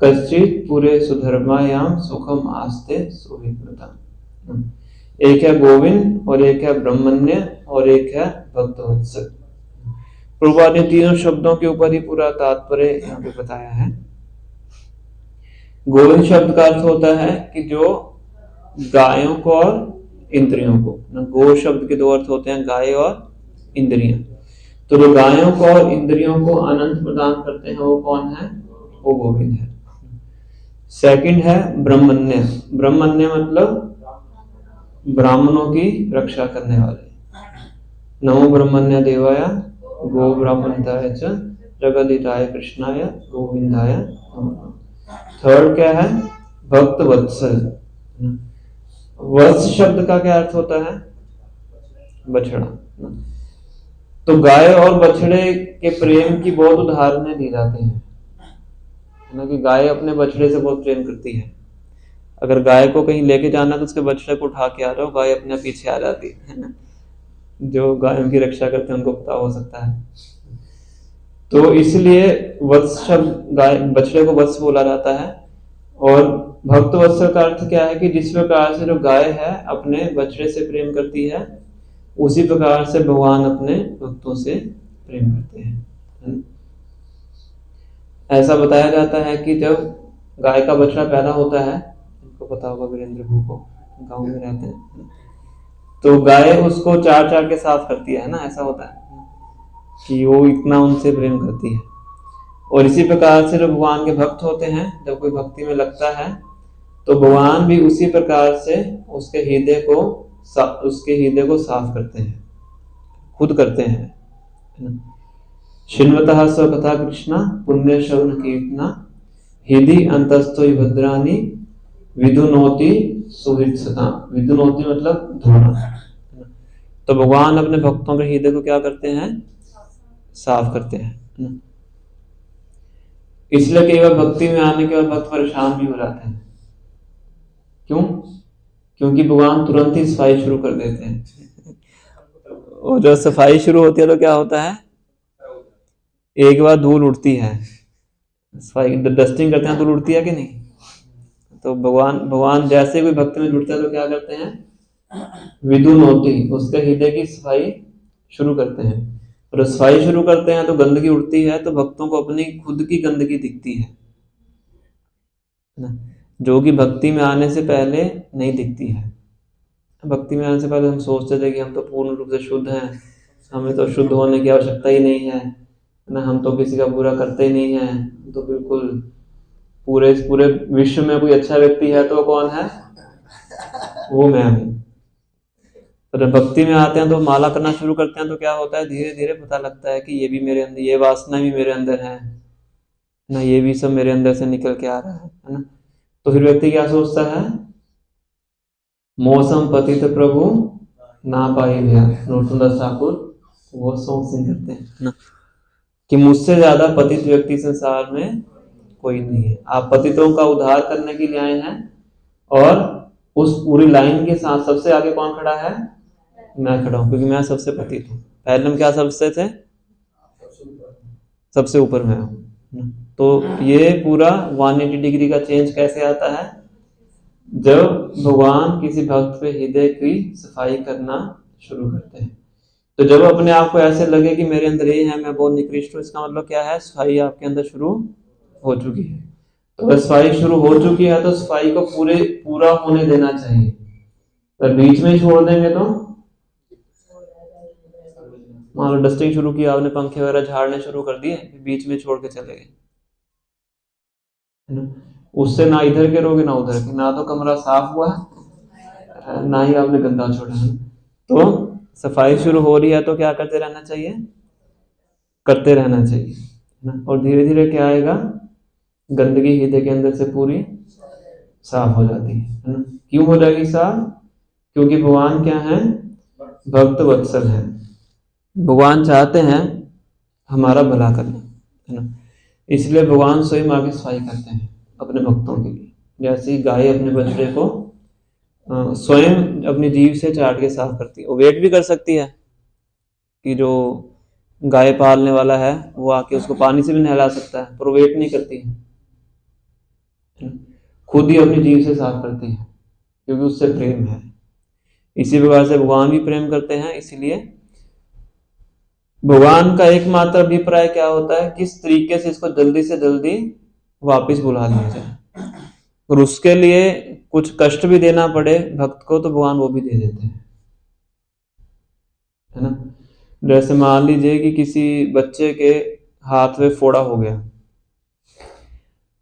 कश्चित पूरे सुधर्मायाम सुखम आस्ते सुविद्वता। एक है गोविंद और एक है ब्रह्मण्य और एक है भक्तवत्सल। प्रभुपाद ने तीनों शब्दों के ऊपर ही पूरा तात्पर्य यहाँ पे बताया है। गोविंद शब्द का अर्थ होता है कि जो गायों को और इंद्रियों को, गो शब्द के 2 अर्थ होते हैं, गाय और इंद्रियां। तो जो गायों को और इंद्रियों को आनंद प्रदान करते हैं वो कौन है? वो गोविंद है। सेकंड है ब्रह्मण्य। ब्रह्मण्य मतलब ब्राह्मणों की रक्षा करने वाले। नमो ब्रह्मण्य देवाय गो ब्राह्मणताय च जगदिताय कृष्णाय गोविंदाय नमः। थर्ड क्या है? भक्त वत्सल। वत्स शब्द का क्या अर्थ होता है? बछड़ा। तो गाय और बछड़े के प्रेम की बहुत उदाहरणें दी जाती हैं ना, कि गाय अपने बछड़े से बहुत प्रेम करती है। अगर गाय को कहीं लेके जाना तो उसके बछड़े को उठा के आ जाओ, गाय अपने पीछे आ जाती है ना। जो गायों की रक्षा करते हैं उनको पता हो सकता है। तो इसलिए वत्स शब्द, गाय बछड़े को वत्स बोला जाता है। और भक्त वत्सल का अर्थ क्या है कि जिस प्रकार से जो गाय है अपने बछड़े से प्रेम करती है, उसी प्रकार से भगवान अपने भक्तों से प्रेम करते हैं। ऐसा बताया जाता है कि जब गाय का बछड़ा पैदा होता है, आपको पता होगा वीरेंद्र भू को, गांव में रहते हैं, तो गाय उसको चार चार के साफ करती है ना, ऐसा होता है कि वो इतना उनसे प्रेम करती है। और इसी प्रकार से जो भगवान के भक्त होते हैं, जब कोई भक्ति में लगता है तो भगवान भी उसी प्रकार से उसके हृदय को साफ करते हैं, खुद करते हैं। शिन्वतः स्वकथा कृष्णा पुण्य श्रवण कीर्तना हृदि अंतस्थो भद्रानी विधुनोति सुहृद सता। विधुनोति मतलब धोना। तो भगवान अपने भक्तों के हृदय को क्या करते हैं? साफ करते हैं। इसलिए कई बार भक्ति में आने के बाद भक्त परेशान भी हो जाते हैं। क्यों? क्योंकि भगवान तुरंत ही सफाई शुरू कर देते हैं। और जब सफाई शुरू होती है तो क्या होता है? एक बार धूल उड़ती है, सफाई डस्टिंग करते हैं, धूल उड़ती है कि नहीं? तो भगवान जैसे कोई भक्ति में जुड़ता है तो क्या करते हैं? विधुनोति, उसके हृदय की सफाई शुरू करते हैं। और सफाई शुरू करते हैं तो गंदगी उड़ती है, तो भक्तों को अपनी खुद की गंदगी दिखती है ना, जो कि भक्ति में आने से पहले नहीं दिखती है। भक्ति में आने से पहले हम सोचते थे कि हम तो पूर्ण रूप से शुद्ध हैं, हमें तो शुद्ध होने की आवश्यकता ही नहीं है ना, हम तो किसी का बुरा करते ही नहीं है, तो बिल्कुल पूरे विश्व में कोई अच्छा व्यक्ति है तो कौन है? वो मैं हूँ। तो भक्ति में आते हैं तो माला करना शुरू करते हैं तो क्या होता है? धीरे धीरे पता लगता है कि ये भी मेरे अंदर, ये वासना भी मेरे अंदर है ना, ये भी सब मेरे अंदर से निकल के आ रहा है ना। तो फिर व्यक्ति क्या सोचता है? मौसम पतित प्रभु ना पाई भैया, नरोत्तमदास ठाकुर वो सॉन्ग सिंग करते हैं ना, कि मुझसे ज्यादा पतित व्यक्ति संसार में कोई नहीं है। आप पतितों का उद्धार करने के लिए आए हैं, और उस पूरी लाइन के साथ सबसे आगे कौन खड़ा है? मैं खड़ा हूं, क्योंकि मैं सबसे पतित हूं। पहले हम क्या सबसे थे? सबसे ऊपर मैं हूं। तो ये पूरा 180 डिग्री का चेंज कैसे आता है? जब भगवान किसी भक्त पे हृदय की सफाई करना शुरू करते हैं। तो जब अपने आप को ऐसे लगे कि मेरे अंदर ये है, मैं बहुत निकृष्ट हूं, इसका मतलब क्या है? सफाई आपके अंदर शुरू हो चुकी है। तो अगर सफाई शुरू हो चुकी है तो सफाई को पूरा होने देना चाहिए। तो बीच में छोड़ देंगे तो मान लो डस्टिंग शुरू किया आपने, पंखे वगैरह झाड़ने शुरू कर दिए, बीच में छोड़ के चले गए, है ना, उससे ना इधर के रोगे ना उधर के, ना तो कमरा साफ हुआ ना ही आपने गंदा छोड़ा है। तो सफाई शुरू हो रही है तो क्या करते रहना चाहिए? करते रहना चाहिए ना। और धीरे धीरे क्या आएगा? गंदगी हृदय के अंदर से पूरी साफ हो जाती है ना। क्यों हो जाएगी साफ? क्योंकि भगवान क्या है? भक्त वत्सल है। भगवान चाहते हैं हमारा भला करना, है ना। इसलिए भगवान स्वयं आगे सफाई करते हैं अपने भक्तों के लिए। जैसे गाय अपने बछड़े को स्वयं अपनी जीभ से चाट के साफ करती है। वो वेट भी कर सकती है कि जो गाय पालने वाला है वो आके उसको पानी से भी नहला सकता है, पर वो वेट नहीं करती है, खुद ही अपनी जीभ से साफ करती है, क्योंकि उससे प्रेम है। इसी प्रकार से भगवान भी प्रेम करते हैं। इसलिए भगवान का एकमात्र अभिप्राय क्या होता है? किस तरीके से इसको जल्दी से जल्दी वापस बुला लिया जाए, और उसके लिए कुछ कष्ट भी देना पड़े भक्त को तो भगवान वो भी दे देते हैं, है ना। जैसे मान लीजिए कि किसी बच्चे के हाथ में फोड़ा हो गया,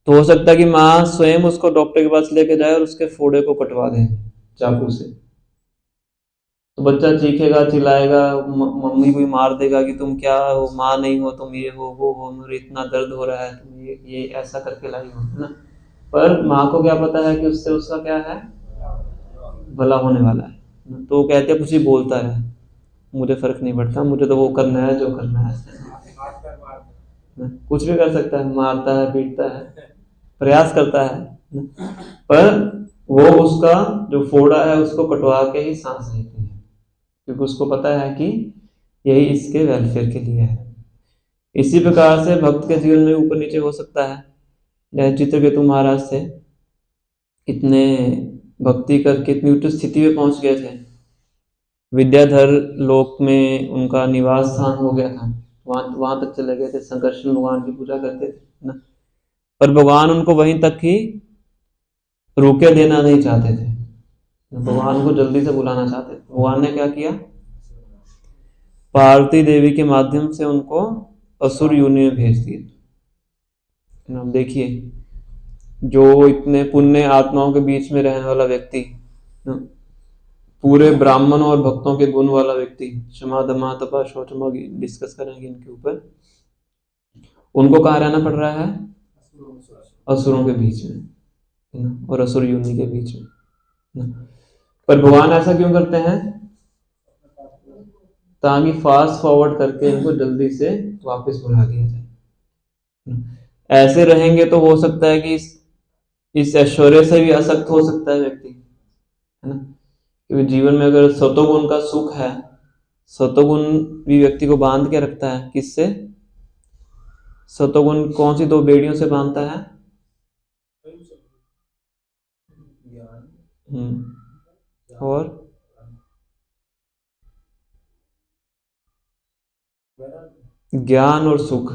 तो हो सकता है कि माँ स्वयं उसको डॉक्टर के पास लेके जाए और उसके फोड़े को कटवा दे चाकू से। तो बच्चा चीखेगा, चिल्लाएगा, मम्मी को मार देगा कि तुम क्या हो, माँ नहीं हो, तुम ये हो वो हो, मुझे इतना दर्द हो रहा है, तुम ये ऐसा करके लाई हो, है ना। पर माँ को क्या पता है कि उससे उसका क्या है? भला होने वाला है। तो वो कहते हैं कुछ ही बोलता है, मुझे फर्क नहीं पड़ता, मुझे तो वो करना है जो करना है। कुछ भी कर सकता है, मारता है, पीटता है, प्रयास करता है, पर वो उसका जो फोड़ा है उसको कटवा के ही सांस लेती है, क्योंकि उसको पता है कि यही इसके वेलफेयर के लिए है। इसी प्रकार से भक्त के जीवन में ऊपर नीचे हो सकता है। जैसे चित्रकेतु महाराज थे, इतने भक्ति करके इतनी उच्च स्थिति में पहुंच गए थे। विद्याधर लोक में उनका निवास स्थान हो गया था, वहां तक चले गए थे, संकर्षण भगवान की पूजा करते थे ना। पर भगवान उनको वहीं तक ही रुके देना नहीं चाहते थे, भगवान को जल्दी से बुलाना चाहते थे। भगवान ने क्या किया, पार्वती देवी के माध्यम से उनको असुर योनि में भेज दिया। अब देखिए, जो इतने पुण्य आत्माओं के बीच में रहने वाला व्यक्ति, पूरे ब्राह्मणों और भक्तों के गुण वाला व्यक्ति, क्षमा दमा तपा शौच, डिस्कस करेंगे इनके ऊपर, उनको कहाँ रहना पड़ रहा है, असुरों के बीच में और असुर योनि के बीच में। पर भगवान ऐसा क्यों करते हैं, ताकि फास्ट फॉरवर्ड करके इनको जल्दी से वापस बुला दिया जाए। ऐसे रहेंगे तो हो सकता है कि इस ऐश्वर्य से भी असक्त हो सकता है व्यक्ति, है ना। क्योंकि जीवन में अगर सतोगुण का सुख है, सतोगुण भी व्यक्ति को बांध के रखता है। किससे, सतोगुण कौन सी दो बेड़ियों से बांधता है, और ज्ञान और सुख।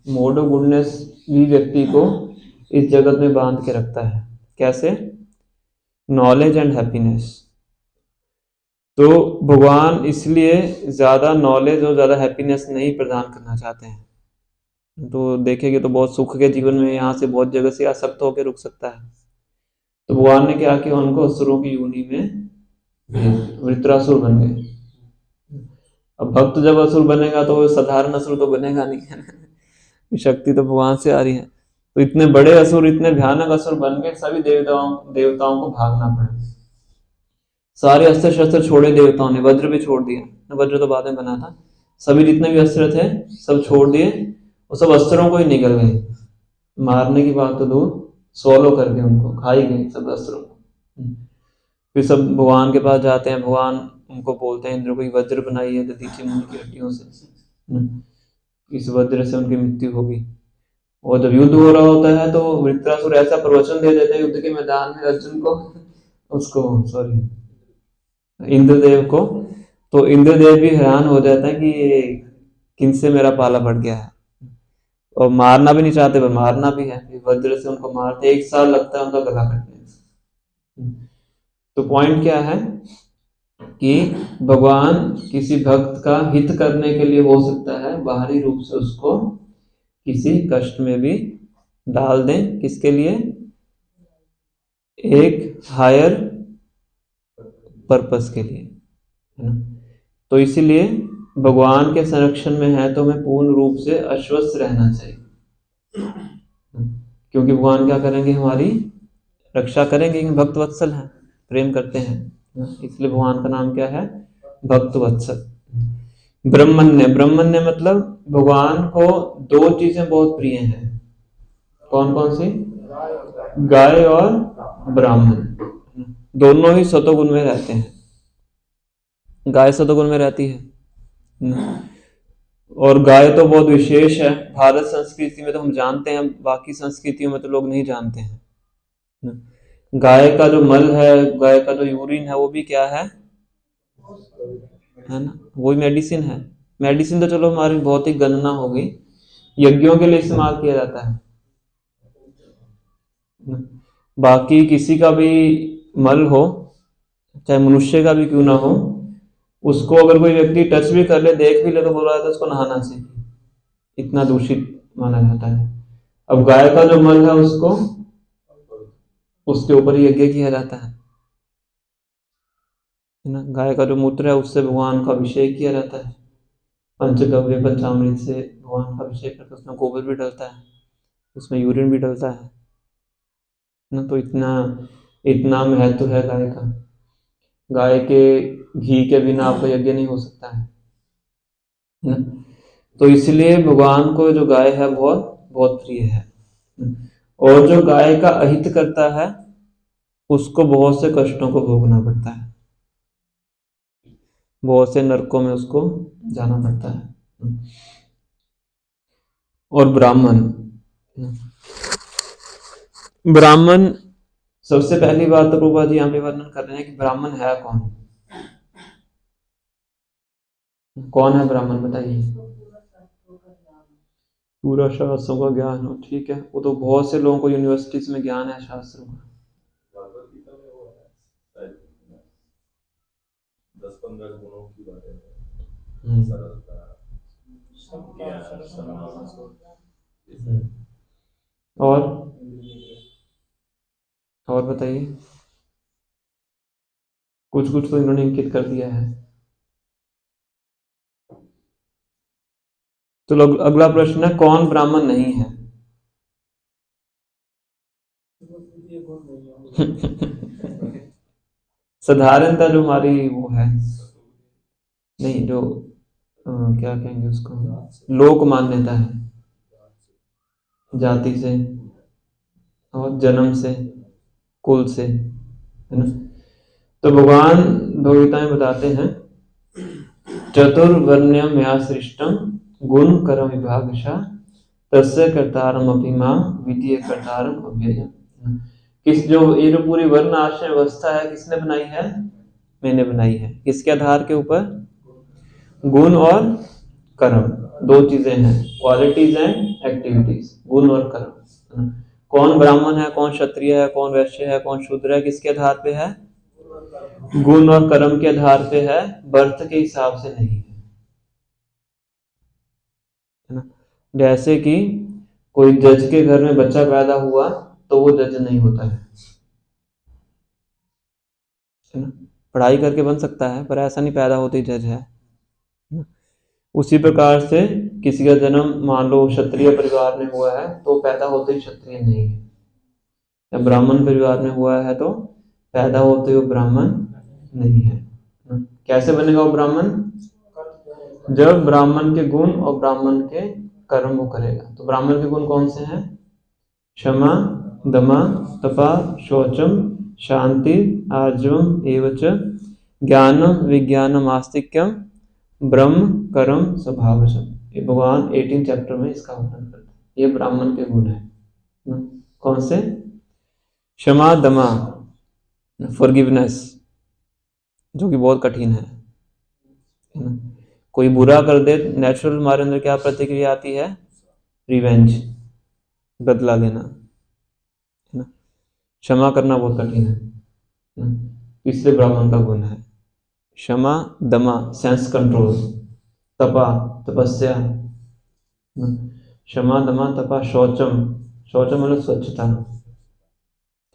मोड ऑफ गुडनेस भी व्यक्ति को इस जगत में बांध के रखता है। कैसे, नॉलेज एंड हैप्पीनेस। तो भगवान इसलिए ज्यादा नॉलेज और ज्यादा हैप्पीनेस नहीं प्रदान करना चाहते हैं। तो देखेंगे तो बहुत सुख के जीवन में यहाँ से बहुत जगह से आसक्त होकर रुक सकता है। तो भगवान ने क्या किया, उनको असुरों की योनि में वृत्रासुर बन गए। अब भक्त जब असुर बनेगा तो वो साधारण असुर तो बनेगा नहीं, है। शक्ति तो भगवान से आ रही है। तो इतने बड़े असुर, इतने भयानक असुर बन गए, सभी देवताओं को भागना पड़ा। सारे अस्त्र शस्त्र छोड़े देवताओं ने, वज्र भी छोड़ दिया, वज्र तो बाद में बना था। सभी जितने भी अस्त्र थे सब छोड़ दिए, और सब अस्त्रों को ही निकल गए। मारने की बात तो दूर, सोलो करके उनको खा ही गए सब अस्त्रों को। फिर सब भगवान के पास जाते हैं, भगवान उनको बोलते हैं, इंद्र को वज्र बनाई है दधीचि मुनि की हड्डियों से, इस वज्र से उनकी मृत्यु होगी। और जब युद्ध हो रहा होता है तो वृत्रासुर ऐसा प्रवचन दे देते हैं युद्ध के मैदान में अर्जुन को, उसको इंद्रदेव को, तो इंद्रदेव भी हैरान हो जाता है कि ये किनसे मेरा पाला पड़ गया है। और मारना भी नहीं चाहते, पर मारना भी है, वज्र से उनको मारते 1 साल लगता है उनका गला कटने में। तो पॉइंट क्या है कि भगवान किसी भक्त का हित करने के लिए हो सकता है बाहरी रूप से उसको किसी कष्ट में भी डाल दें, किसके लिए, एक हायर पर्पस के लिए, है ना। तो इसीलिए भगवान के संरक्षण में है तो हमें पूर्ण रूप से आश्वस्त रहना चाहिए, क्योंकि भगवान क्या करेंगे, हमारी रक्षा करेंगे। भक्त वत्सल हैं, प्रेम करते हैं, इसलिए भगवान का नाम क्या है, भक्त वत्सल। ब्रह्मण्य, ब्रह्मण्य मतलब भगवान को 2 चीजें बहुत प्रिय हैं। कौन कौन सी, गाय और ब्राह्मण, दोनों ही सतोगुण में रहते हैं। गाय सतोगुण में रहती है, और गाय तो बहुत विशेष है। भारत संस्कृति में तो हम जानते हैं, बाकी संस्कृतियों में तो लोग नहीं जानते हैं। गाय का जो मल है, गाय का जो यूरिन है, वो भी क्या है ना, वो भी मेडिसिन है। मेडिसिन तो चलो हमारी भौतिक गणना हो गई, यज्ञों के लिए इस्तेमाल किया जाता है। बाकी किसी का भी मल हो, चाहे मनुष्य का भी क्यों ना हो, उसको अगर कोई व्यक्ति टच भी कर ले, देख भी ले, तो बोला जाता है उसको नहाना चाहिए, इतना दूषित माना जाता है। अब गाय का जो मल है उसको, उसके ऊपर यज्ञ किया जाता है ना। गाय का जो मूत्र है उससे भगवान का अभिषेक किया जाता है, पंचगव्य पंचामृत से भगवान का अभिषेक करके उसमें गोबर भी डलता है, उसमें यूरिन भी डलता है ना। तो इतना महत्व है गाय का। गाय के घी के बिना आपका यज्ञ नहीं हो सकता है ना। तो इसलिए भगवान को जो गाय है बहुत बहुत प्रिय है, और जो गाय का अहित करता है उसको बहुत से कष्टों को भोगना पड़ता है, बहुत से नरकों में उसको जाना पड़ता है। और ब्राह्मण, ब्राह्मण सबसे पहली बात तो प्रभुपाद जी यहाँ पे वर्णन कर रहे हैं कि ब्राह्मण है कौन। कौन है ब्राह्मण बताइए। पूरा शास्त्रों का ज्ञान हो, ठीक है। वो तो बहुत से लोगों को यूनिवर्सिटीज में ज्ञान है शास्त्रों का। 10-15 गुणों की बातें हैं। सरलता, और बताइए। कुछ कुछ तो इन्होंने इंकित कर दिया है। तो अगला प्रश्न है, कौन ब्राह्मण नहीं है? साधारणता जो हमारी वो है, नहीं जो क्या कहेंगे उसको, लोक मान्यता है, जाति से और जन्म से, कुल से, है ना। तो भगवान भगवता में बताते हैं, चतुर्वर्ण्यम या सृष्टम गुण कर्म विभागशः तस्य कर्तारम अपि मां विद्ये कर्तारम अव्ययम्। किस जो ये जो पूरी वर्ण आश्रम व्यवस्था है किसने बनाई है? मैंने बनाई है। किसके आधार के ऊपर? गुण और कर्म, दो चीजें हैं, क्वालिटीज एंड एक्टिविटीज, गुण और कर्म। कौन ब्राह्मण है, कौन क्षत्रिय है, कौन वैश्य है, कौन शूद्र है, किसके आधार पे है? गुण और कर्म के आधार पे है, बर्थ के हिसाब से नहीं है ना। जैसे कि कोई जज के घर में बच्चा पैदा हुआ तो वो जज नहीं होता है ना। पढ़ाई करके बन सकता है पर ऐसा नहीं पैदा होते ही जज है ना? उसी प्रकार से किसी का जन्म मान लो क्षत्रिय परिवार में हुआ है तो पैदा होते ही क्षत्रिय नहीं है, या ब्राह्मण परिवार में हुआ है तो पैदा होते हुए ब्राह्मण नहीं है ना? कैसे बनेगा वो ब्राह्मण? जब ब्राह्मण के गुण और ब्राह्मण के कर्म वो करेगा। तो ब्राह्मण के गुण कौन से हैं? क्षमा, दमा, तपा, शौचम, शांति, आर्जवम एवच ज्ञानम, विज्ञानम, आस्तिक्यम, ब्रह्म, कर्म, स्वभावजम। ये भगवान 18 चैप्टर में इसका वर्णन करते हैं। ये ब्राह्मण के गुण है। कौन से? क्षमा, दमा, फॉरगिवनेस, जो कि बहुत कठिन है ना। कोई बुरा कर दे, नेचुरल हमारे अंदर क्या प्रतिक्रिया आती है? रिवेंज, बदला लेना, है ना। क्षमा करना बहुत कठिन है ना? इसलिए ब्राह्मण का गुण है क्षमा, दमा, सेंस कंट्रोल, तपा, तपस्या, क्षमा, दमा, तपा, शौचम, शौचम मतलब स्वच्छता,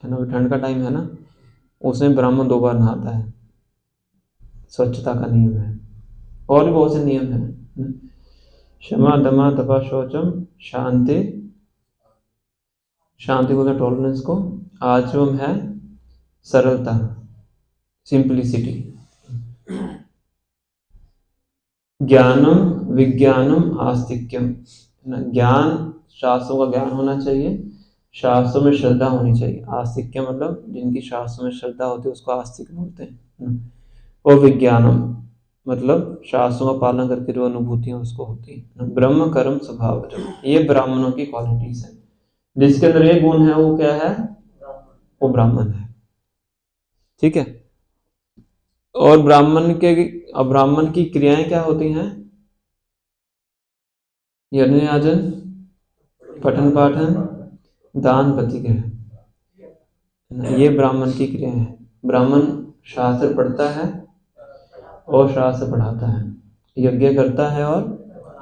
है ना। ठंड का टाइम है ना, उसमें ब्राह्मण 2 बार नहाता है, स्वच्छता का नियम है। और भी बहुत से नियम है। क्षमा, दमा, तपा, शौचम, शांति, शांति बोलते टॉलरेंस को। आजवम है सरलता, सिंपलिसिटी। ज्ञानम, विज्ञानम, आस्तिक्यम, ज्ञान, शास्त्रों का ज्ञान होना चाहिए, शास्त्रों में श्रद्धा होनी चाहिए। आस्तिक्य मतलब जिनकी शास्त्रों में श्रद्धा होती है उसको आस्तिक बोलते हैं। और विज्ञानम मतलब शास्त्रों का पालन करके जो अनुभूतियां उसको होती है। ब्रह्म, कर्म, स्वभाव, ये ब्राह्मणों की क्वालिटीज है। जिसके अंदर ये गुण है वो क्या है? वो ब्राह्मण है, ठीक है। और ब्राह्मण की क्रियाएं क्या होती हैं? यज्ञ, याजन, पठन पाठन, दान, प्रतिग्रह, ये ब्राह्मण की क्रियाएं हैं। ब्राह्मण शास्त्र पढ़ता है और शास्त्र पढ़ाता है, यज्ञ करता है और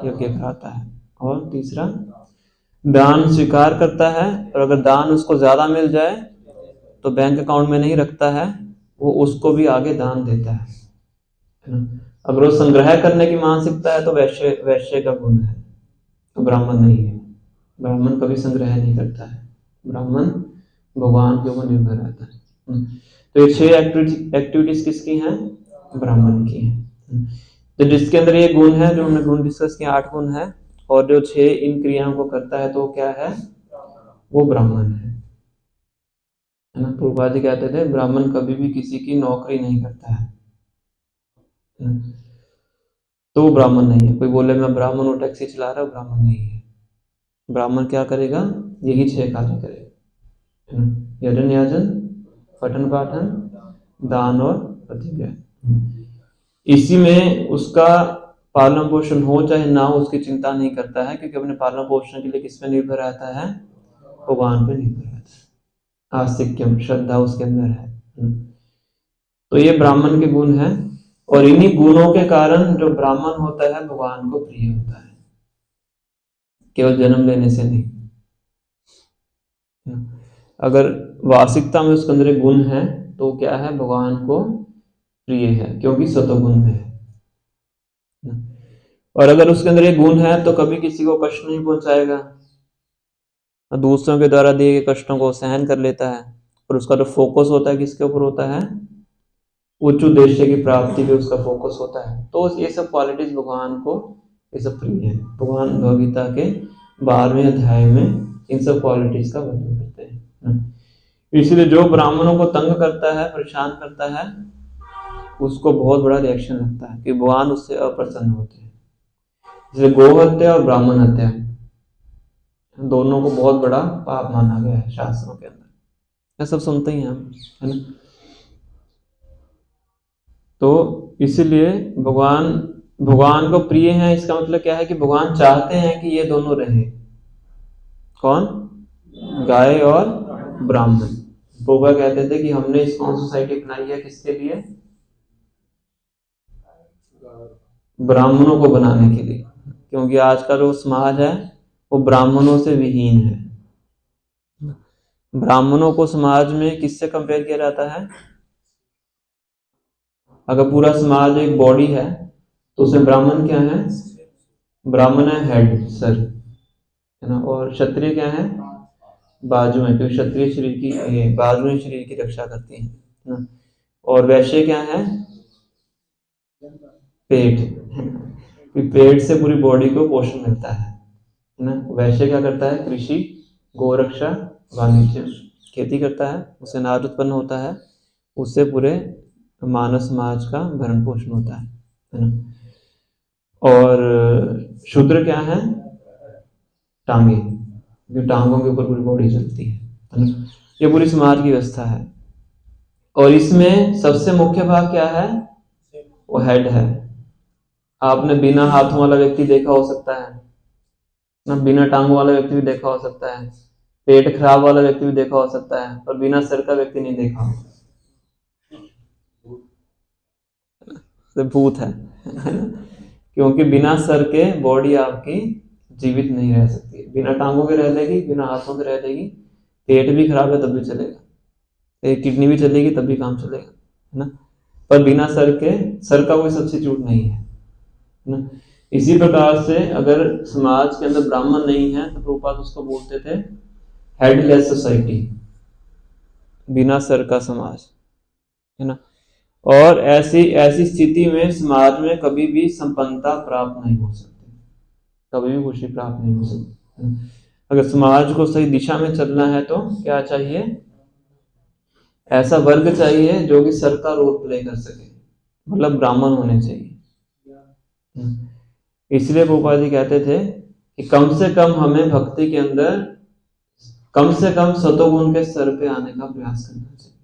यज्ञ कराता है, और तीसरा दान स्वीकार करता है, और अगर दान उसको ज्यादा मिल जाए तो बैंक अकाउंट में नहीं रखता है, वो उसको भी आगे दान देता है ना। अगर वो संग्रह करने की मानसिकता है तो वैश्य का गुण है, तो ब्राह्मण नहीं है। ब्राह्मण कभी संग्रह नहीं करता है, ब्राह्मण भगवान के ऊपर निर्भर रहता है। तो ये 6 एक्टिविटीज किसकी हैं? ब्राह्मण की हैं। तो जिसके अंदर ये गुण है, जो हमने गुण डिस्कस किया, 8 गुण है, और जो 6 इन क्रियाओं को करता है तो वो क्या है? वो ब्राह्मण है ना। प्रभुपाद जी कहते थे ब्राह्मण कभी भी किसी की नौकरी नहीं करता है, तो वो ब्राह्मण नहीं है। कोई बोले मैं ब्राह्मण हूँ, टैक्सी चला रहा हूँ, ब्राह्मण नहीं है। ब्राह्मण क्या करेगा? यही 6 कार्य करेगा, यज्ञ, याजन, पठन पाठन, दान और प्रतिज्ञा। इसी में उसका पालन पोषण हो चाहे ना हो उसकी चिंता नहीं करता है, क्योंकि अपने पालन पोषण के लिए किस पे निर्भर रहता है? भगवान पे निर्भर रहता है। आस्तिक्यम, श्रद्धा उसके अंदर है। तो ये ब्राह्मण के गुण हैं, और इन्हीं गुणों के कारण जो ब्राह्मण होता है भगवान को प्रिय होता है, केवल जन्म लेने से नहीं। अगर वास्तविकता में उसके अंदर गुण है तो क्या है? भगवान को प्रिय है, क्योंकि सतोगुण में है। और अगर उसके अंदर ये गुण है तो कभी किसी को कष्ट नहीं पहुंचाएगा, दूसरों के द्वारा दिए गए कष्टों को सहन कर लेता है, और उसका जो फोकस होता है किसके ऊपर होता है? उच्च उद्देश्य की प्राप्ति पे उसका फोकस होता है। तो ये सब क्वालिटीज भगवान को ये सब प्रिय है। भगवान भगवद गीता के 12वें अध्याय में इन सब क्वालिटीज का वर्णन करते हैं। इसलिए जो ब्राह्मणों को तंग करता है, परेशान करता है, उसको बहुत बड़ा रिएक्शन लगता है कि भगवान उससे अप्रसन्न होते हैं। इसलिए गौ हत्या और ब्राह्मण हत्या दोनों को बहुत बड़ा पाप माना गया है शास्त्रों के अंदर। ये सब सुनते ही हैं हम, है ना? तो इसीलिए भगवान को प्रिय है, इसका मतलब क्या है कि भगवान चाहते हैं कि ये दोनों रहे। कौन? गाय और ब्राह्मण। बोबा कहते थे कि हमने इस्कॉन सोसाइटी अपनाई है किसके लिए? ब्राह्मणों को बनाने के लिए, क्योंकि आज का जो समाज है वो ब्राह्मणों से विहीन है। ब्राह्मणों को समाज में किससे कंपेयर किया जाता है? अगर पूरा समाज एक बॉडी है तो उसमें ब्राह्मण क्या है? ब्राह्मण है हेड, सर, है ना? और क्षत्रिय क्या है? बाजुएं, क्योंकि क्षत्रिय शरीर की बाजुएं शरीर की रक्षा करती हैं, है ना? और वैश्य क्या है? पेट, पेट से पूरी बॉडी को पोषण मिलता है ना? वैश्य क्या करता है? कृषि, गोरक्षा, वाणिज्य, खेती करता है, उससे अनाज उत्पन्न होता है, उससे पूरे मानव समाज का भरण पोषण होता है ना? और शूद्र क्या है? टांगे, जो टांगों के ऊपर पूरी बॉडी चलती है ना? ये पूरी समाज की व्यवस्था है। और इसमें सबसे मुख्य भाग क्या है? वो हेड है। आपने बिना हाथों वाला व्यक्ति देखा हो सकता है ना, बिना टांगों वाला व्यक्ति भी देखा हो सकता है, पेट खराब वाला व्यक्ति भी देखा हो सकता है, और बिना सर का व्यक्ति नहीं देखा हो। भूत है क्योंकि बिना सर के बॉडी आपकी जीवित नहीं रह सकती। बिना टांगों के रह लेगी, बिना हाथों के रह लेगी, पेट भी खराब है तब भी चलेगा, एक किडनी भी चलेगी तब भी काम चलेगा, है ना? पर बिना सर के, सर का कोई सब्स्टिट्यूट नहीं है ना? इसी प्रकार से अगर समाज के अंदर ब्राह्मण नहीं है तो प्रभुपाद उसको बोलते थे हेडलेस सोसाइटी, बिना सर का समाज, है ना? और ऐसी स्थिति में समाज में कभी भी संपन्नता प्राप्त नहीं हो सकती, कभी भी खुशी प्राप्त नहीं हो सकती। अगर समाज को सही दिशा में चलना है तो क्या चाहिए? ऐसा वर्ग चाहिए जो कि सर का रोल प्ले कर सके, मतलब ब्राह्मण होने चाहिए। इसलिए प्रभुपाद जी कहते थे कि कम से कम हमें भक्ति के अंदर कम से कम सतोगुण के स्तर पे आने का प्रयास करना चाहिए,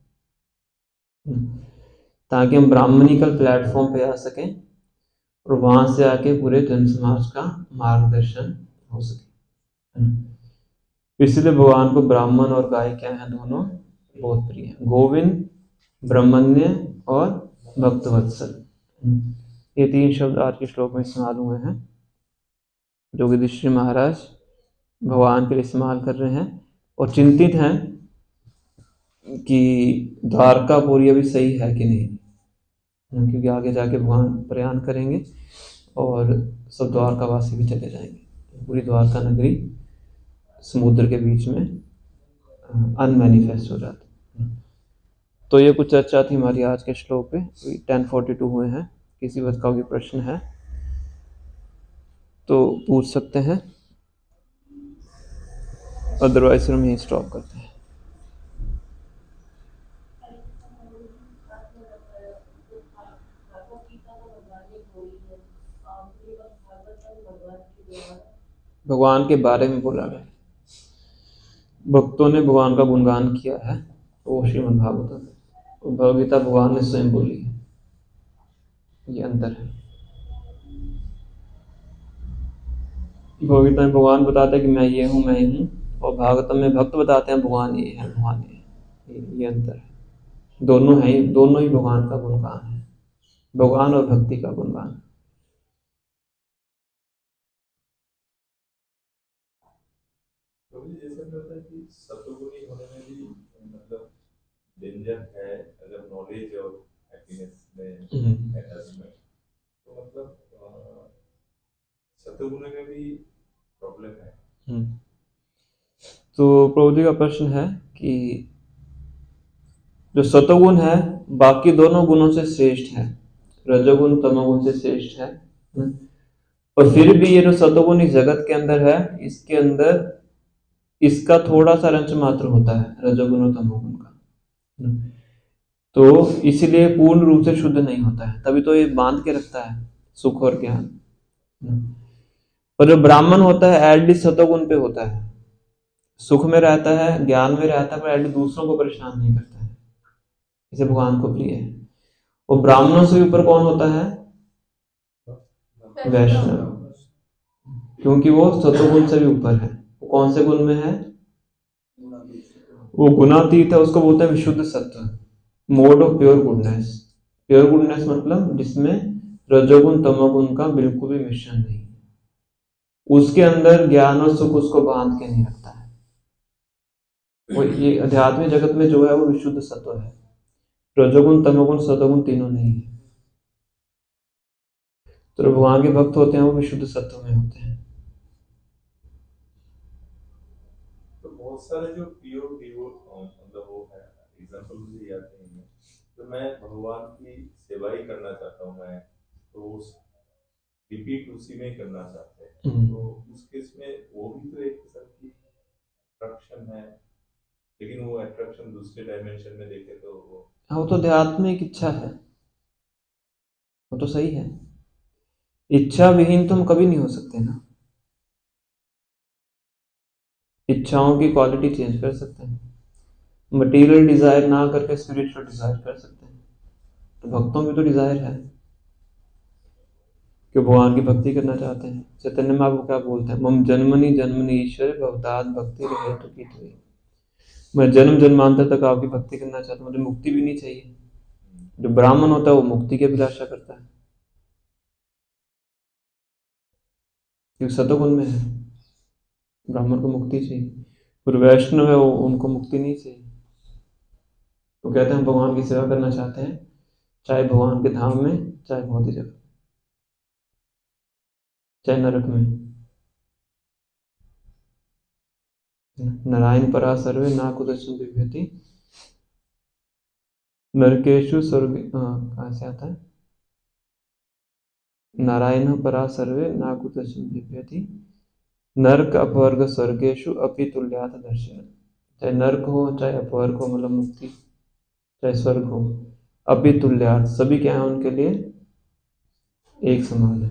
ताकि हम ब्राह्मणिकल प्लेटफॉर्म पे आ सकें और वहां से आके पूरे जन समाज का मार्गदर्शन हो सके। इसलिए भगवान को ब्राह्मण और गाय क्या है? दोनों बहुत प्रिय है। गोविंद, ब्रह्मण्य और भक्तवत्सल, ये 3 शब्द आज के श्लोक में इस्तेमाल हुए हैं, जो कि ऋषि महाराज भगवान के लिए इस्तेमाल कर रहे हैं, और चिंतित हैं कि द्वारकापुरी अभी सही है कि नहीं, क्योंकि आगे जाके भगवान प्रयाण करेंगे और सब द्वारकावासी भी चले जाएंगे। पूरी द्वारका नगरी समुद्र के बीच में अनमैनिफेस्ट हो जाती। तो ये कुछ चर्चा थी हमारी आज के श्लोक पे। 10:42 हुए हैं। किसी बात का कोई प्रश्न है तो पूछ सकते हैं, अदरवाइज हम यहीं स्टॉप करते हैं। भगवान के बारे में बोला गया, भक्तों ने भगवान का गुणगान किया है, वो श्रीमद् भागवतम, भगवद गीता भगवान ने स्वयं बोली है। ये अंतर है। भगवद गीता में भगवान बताते हैं कि मैं ये हूँ, और भागवतम में भक्त बताते हैं भगवान ये है, भगवान ये है। ये अंतर है। दोनों ही भगवान का गुणगान है, भगवान और भक्ति का गुणगान। तो भी जैसे में होता है कि सतोगुणी होने में भी मतलब डेंजर है अगर नॉलेज और हैप्पीनेस में अटैचमेंट, तो मतलब सतोगुणी में भी प्रॉब्लम है। तो प्रभु जी का प्रश्न है कि जो सतोगुण है बाकी दोनों गुणों से श्रेष्ठ है, रजोगुण तमोगुण से श्रेष्ठ है, और फिर भी ये जो सतोगुण इस जगत के अंदर है, इसके अंदर इसका थोड़ा सा रंच मात्र होता है रजोगुण और तमोगुण का, तो इसलिए पूर्ण रूप से शुद्ध नहीं होता है। तभी तो ये बांध के रखता है सुख और ज्ञान। पर जो ब्राह्मण होता है एटलीस्ट सतोगुण पे होता है, सुख में रहता है, ज्ञान में रहता है, पर एटलीस्ट दूसरों को परेशान नहीं करता है, इसे भगवान को प्रिय है। और ब्राह्मणों से ऊपर कौन होता है? वैष्णव, क्योंकि वो सतोगुण से भी ऊपर है। वो कौन से गुण में है? वो गुणातीत है, उसको बोलते हैं विशुद्ध सत्व, mode of pure goodness. Pure goodness मतलब जिसमें रजोगुण तमोगुण का बिल्कुल भी मिश्रण नहीं, उसके अंदर ज्ञान और सुख उसको बांध के नहीं रखता है। वो ये आध्यात्मिक जगत में जो है वो विशुद्ध सत्व है, रजोगुण तमोगुण सतोगुण तीनों नहीं है। तो भगवान के भक्त होते हैं वो विशुद्ध सत्व में होते हैं। तो बहुत सारे जो प्योर मतलब वो है एग्जांपल मुझे याद नहीं है, तो मैं भगवान की सेवा ही करना चाहता हूँ मैं, तो रिपीट उसी में करना चाहते हैं, तो उस केस में वो भी तो एक किस्म की अट्रैक्शन है, लेकिन वो अट्रैक्शन दूसरे डायमेंशन में देखे तो वो तो आध्यात्मिक इच्छा है, वो तो सही है। इच्छा विहीन तुम कभी नहीं हो सकते ना। इच्छाओं की क्वालिटी चेंज कर सकते हैं, मटेरियल डिजायर ना करके स्पिरिचुअल डिजायर कर सकते हैं। तो भक्तों में तो डिजायर है कि भगवान की भक्ति करना चाहते हैं। चैतन्य महाप्रभु क्या बोलते हैं? मम जन्मनि जन्मनि ईश्वर भवदात भक्ति रहे तो की तुई। मैं जन्म जन्मांतर तक आपकी भक्ति करना चाहता हूँ, मुझे मुक्ति भी नहीं चाहिए। जो ब्राह्मण होता है वो मुक्ति की अभिलाषा करता है, क्योंकि सतोगुण में है, ब्राह्मण को मुक्ति चाहिए। और वैष्णव है वो, उनको मुक्ति नहीं चाहिए। वो कहते हैं हम भगवान की सेवा करना चाहते हैं, चाहे भगवान के धाम में, चाहे भौतिक जगह, चाहे नरक में। नारायण परा सर्वे ना कुतश्चन बिभ्यति नरकेशु स्वर्ग, कहाँ से आता है? नारायण परा सर्वे ना कुतश्चन बिभ्यति नरक अपवर्ग स्वर्गेशु अपि तुल्यात दर्शन। चाहे नरक हो, चाहे अपवर्ग हो, मतलब मुक्ति, चाहे स्वर्ग हो, अपि तुल्यात, सभी क्या है उनके लिए एक समान है,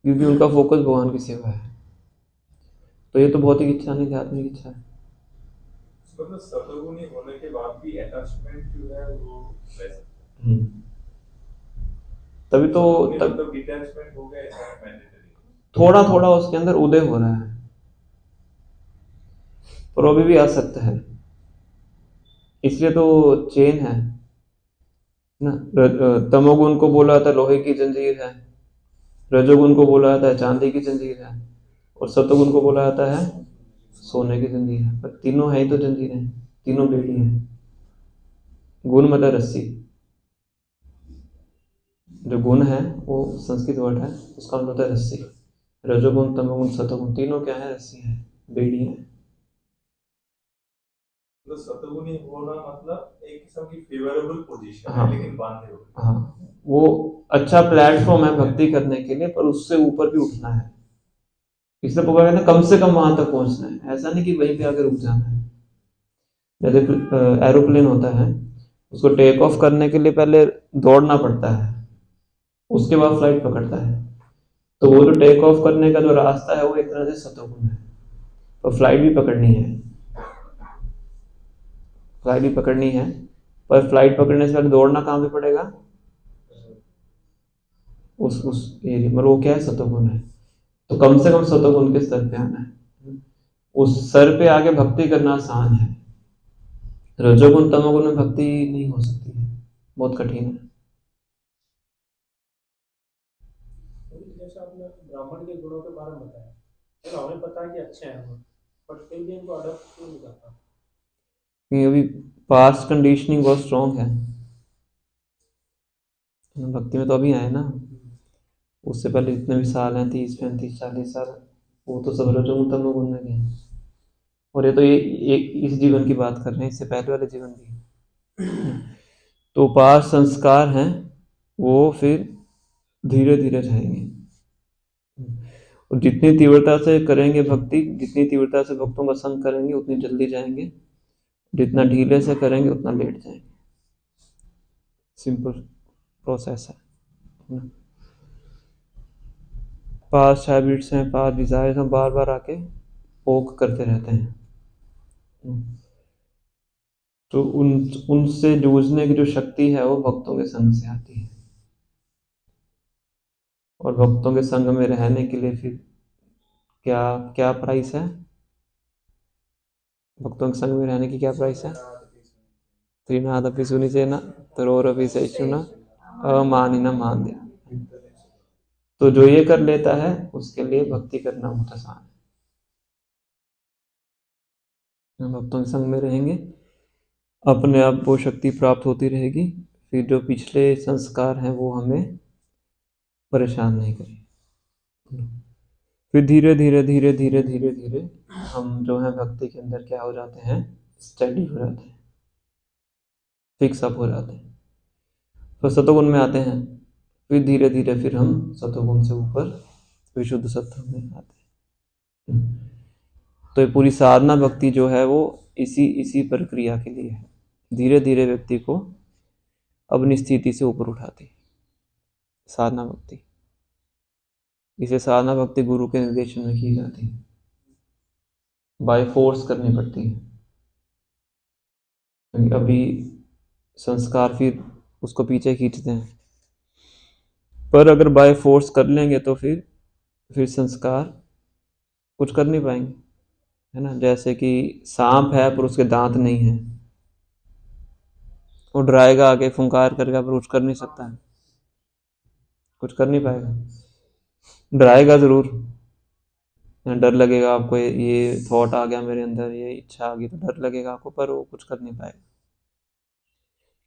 क्योंकि उनका फोकस भगवान की सेवा है। तो ये तो भौतिक इच्छा नहीं, आध्यात्मिक इच्छा है। मतलब सतोगुणी होने के बाद भी अटैचमेंट जो है वो रह सकता है। तभी तो मतलब डिटैचमेंट हो गया, ऐसा मैंडेटरी थोड़ा थोड़ा उसके अंदर उदय हो रहा है, पर अभी भी आसक्त है, इसलिए तो चेन है ना। तमोगुण को बोला था लोहे की जंजीर है, रजोगुण को बोला जाता है चांदी की जंजीर है, और सतोगुण को बोला जाता है सोने की जंजीर है। पर तीनों है ही तो जंजीरें, तीनों बेड़ी हैं। गुण मतलब रस्सी, जो गुण है वो संस्कृत वर्ड है, उसका मतलब होता है रस्सी। रजोगुण तमोगुण सतोगुण तीनों क्या है? रस्सी है, बेड़ी है। तो सतोगुणी होना मतलब एक किस्म की फेवरेबल पोजीशन हाँ, है, लेकिन बांधे हुए। हाँ, वो अच्छा प्लेटफॉर्म है भक्ति करने के लिए, पर उससे ऊपर भी उठना है। इसलिए पकड़ा ना, कम से कम वहां तक पहुंचना है, ऐसा नहीं कि वहीं पे आकर रुक जाना है। जैसे एरोप्लेन होता है, उसको टेक ऑफ करने के लिए पहले दौड़ना पड़ता है, उसके बाद फ्लाइट पकड़ता है। तो वो जो टेक ऑफ करने का जो रास्ता है वो एक तरह से सतोगुण है, तो फ्लाइट भी पकड़नी है। फ्लाइट भी पकड़नी है, पर फ्लाइट पकड़ने से पहले दौड़ना कहाँ पे पड़ेगा? उस एरिया मतलब वो क्या है, सतोगुण है, तो कम से कम सतोगुण के स्तर पे आना है। उस स्तर पे आके भक्ति करना आसान है, रजोगुण तमोगुण में भक्ति नहीं हो सकती है, बहुत कठिन है। जैसे आपने ब्राह्मण के गुणों के बारे में बताया, तो हमें पता है कि अच्छे हैं वो, बट फिर भी इनको अडॉप्ट क्यों नहीं करता? क्योंकि अभी पास्ट कंडीशनिंग बहुत स्ट्रॉन्ग है, भक्ति में तो अभी आए ना, उससे पहले जितने भी साल हैं 30 35 40 साल, वो तो सब रजोगुण तमोगुण में गए। और ये तो ये इस जीवन की बात कर रहे हैं, इससे पहले वाले जीवन की। तो पास संस्कार हैं वो फिर धीरे धीरे जाएंगे, और जितनी तीव्रता से करेंगे भक्ति, जितनी तीव्रता से भक्तों का संग करेंगे उतनी जल्दी जाएंगे, जितना ढीले से करेंगे उतना लेट जाएंगे। सिंपल प्रोसेस है। पास्ट हैबिट्स हैं, पास्ट डिजायर्स हैं, बार बार आके पोक करते रहते हैं, तो उनसे जूझने की जो शक्ति है वो भक्तों के संग से आती है। और भक्तों के संग में रहने के लिए फिर क्या क्या प्राइस है? भक्तों के संग में रहने की क्या प्राइस है? त्रिनादपि सुनिचेन तरोरपि सहिष्णुना अमानिना मान दिया। तो जो ये कर लेता है उसके लिए भक्ति करना बहुत आसान है। भक्तों के संग में रहेंगे, अपने आप वो शक्ति प्राप्त होती रहेगी, फिर जो पिछले संस्कार हैं वो हमें परेशान नहीं करेंगे। फिर धीरे धीरे धीरे धीरे धीरे धीरे हम जो है भक्ति के अंदर क्या हो जाते हैं, स्टडी हो जाते हैं, फिक्स अप हो जाते हैं। फिर सतोगुण में आते हैं, फिर धीरे धीरे फिर हम सतोगुण से ऊपर विशुद्ध सत्व में आते हैं। तो ये पूरी साधना भक्ति जो है वो इसी प्रक्रिया के लिए है, धीरे धीरे व्यक्ति को अपनी स्थिति से ऊपर उठाती है साधना भक्ति। इसे साधना भक्ति गुरु के निर्देशन में की जाती है, बाय फोर्स करनी पड़ती है, क्योंकि अभी संस्कार फिर उसको पीछे खींचते हैं। पर अगर बाय फोर्स कर लेंगे तो फिर संस्कार कुछ कर नहीं पाएंगे, है ना। जैसे कि सांप है पर उसके दांत नहीं है, वो डराएगा आगे, फुंकार करेगा, पर कुछ कर नहीं सकता है, कुछ कर नहीं पाएगा। डराएगा जरूर, डर लगेगा आपको, ये थॉट आ गया मेरे अंदर, ये इच्छा आ गई, तो डर लगेगा आपको, पर वो कुछ कर नहीं पाएगा,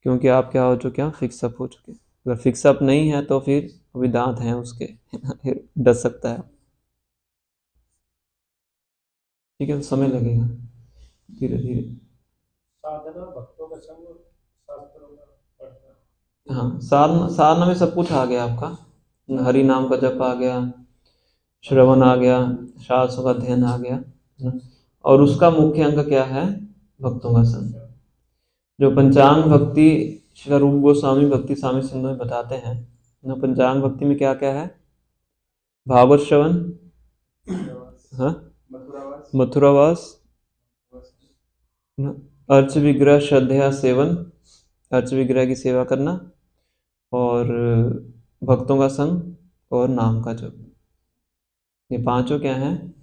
क्योंकि आप क्या हो चुके हैं, फिक्सअप हो चुके हैं। अगर फिक्सअप नहीं है तो फिर अभी दांत हैं उसके, फिर डर सकता है, ठीक है, तो समय लगेगा धीरे धीरे। साधना भक्तों का संग शास्त्रों का पढ़ना। हाँ, साधना में सब कुछ आ गया आपका, हरि नाम का जप आ गया, श्रवण आ गया, शास्त्रों का अध्ययन आ गया, है ना? और उसका मुख्य अंग क्या है? भक्तों का संग। जो पंचांग भक्ति श्री रूप गोस्वामी भक्ति स्वामी सिंधु में बताते हैं, ना पंचांग भक्ति में क्या क्या है? भागवत श्रवण, हाँ, मथुरावास, अर्च विग्रह श्रद्धया सेवन, अर्च विग्रह की सेवा करना, और भक्तों का संग, और नाम का जप। ये पांचों क्या हैं?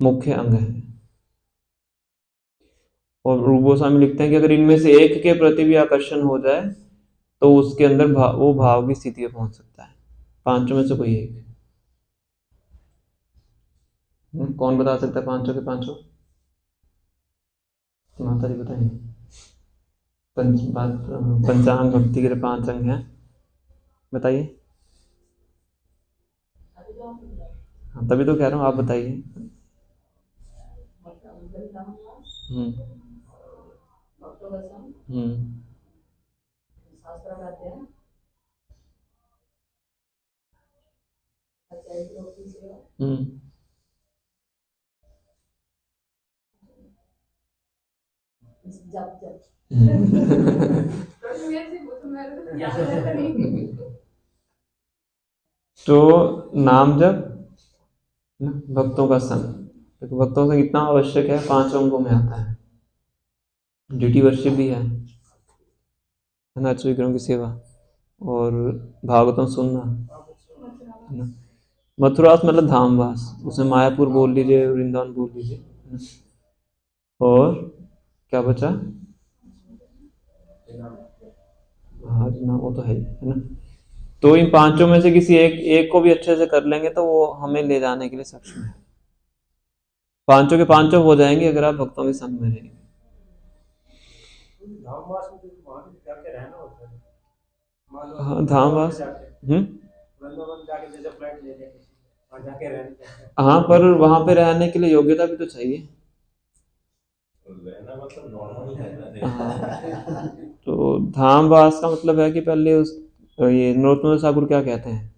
मुख्य अंग हैं। और रूप गोस्वामी लिखते हैं कि अगर इनमें से एक के प्रति भी आकर्षण हो जाए तो उसके अंदर वो भाव की स्थिति में पहुंच सकता है, पांचों में से कोई एक। कौन बता सकता है पांचों के पांचों? माता जी बताएंगे। पंचांग भक्ति के 5 अंग हैं, बताइए। हाँ, तभी तो कह रहा हूँ, आप बताइए। हम्म हम्म हम्म तो नाम जप, भक्तों का संग, तो भक्तों का संग इतना आवश्यक है, 5 अंगों में आता है। ड्यूटी वर्शिप भी है ना, अच्छे विग्रहों की सेवा और भागवतम सुनना, है ना। मथुरास मतलब धामवास, उसमें मायापुर बोल लीजिए, वृंदावन बोल लीजिए, है ना। और क्या बचा? हाँ ना, वो तो है ही, है ना। तो इन पांचों में से किसी एक को भी अच्छे से कर लेंगे तो वो हमें ले जाने के लिए सक्षम है। पांचों के पांचों हो जाएंगे अगर आप भक्तों के संग में रहेंगे। धामवास में तो वहाँ पे जाके रहना होता है, मान लो हाँ धामवास, वृंदावन जाके जैसे फ्लैट ले लेंगे वहाँ जाके रहने। हाँ पर वहां पे रहने के लिए योग्यता भी तो चाहिए। रहना मतलब नॉर्मल रहना हाँ, तो धामवास का मतलब है कि पहले ये नरोत्तम ठाकुर क्या कहते हैं,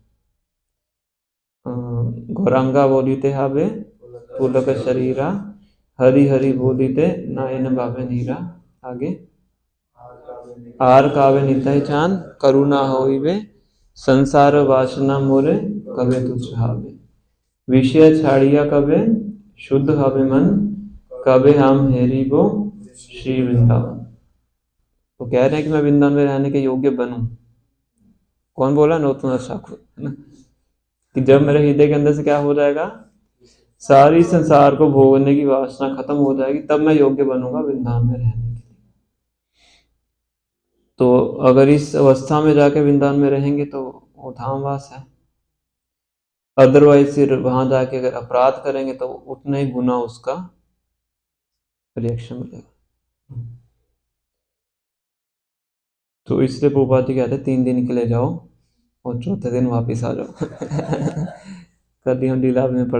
गौरांगा बोलीते हावे पुलक शरीरा, हरि हरि बोलीते नायन बाबे नीरा, आगे आर कावे निताई चांद करुणा होइबे, संसार वासना मोरे कबे तुझ हावे, विषय छाड़िया कबे शुद्ध हवे मन, कबे हम हेरिबो श्री वृंदावन। तो कह रहे हैं कि मैं वृंदावन में रहने के योग्य बनूं। कौन बोला? नरोत्तम ठाकुर, है ना। कि जब मेरे हृदय के अंदर से क्या हो जाएगा, सारी संसार को भोगने की वासना खत्म हो जाएगी, तब मैं योग्य बनूंगा वृंदावन में रहने के लिए। तो अगर इस अवस्था में जाके वृंदावन में रहेंगे तो वो धामवास है। अदरवाइज फिर वहां जाके अगर अपराध करेंगे तो उतना ही गुना उसका रिएक्शन मिलेगा। तो इसलिए प्रभुपाद जी कहते हैं 3 दिन के लिए जाओ और चौथे दिन वापिस आ जाओ। कल ही हम लीलामृत में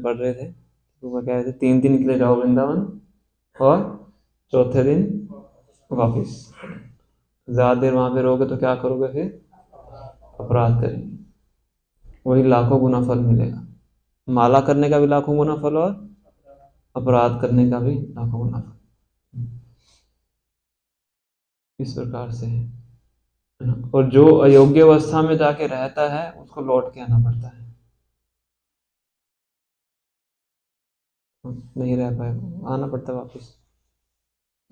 पढ़ रहे थे, प्रभुपाद कह रहे थे 3 दिन के लिए जाओ वृंदावन और चौथे दिन वापिस। ज्यादा देर वहां पे रहोगे तो क्या करोगे? फिर अपराध करेंगे, वही लाखों गुना फल मिलेगा। माला करने का भी लाखों गुना फल और अपराध करने का भी लाखों गुना फल। इस प्रकार से है ना। और जो अयोग्य अवस्था में जाके रहता है उसको लौट के आना पड़ता है, नहीं रह पाएगा, आना पड़ता है वापस,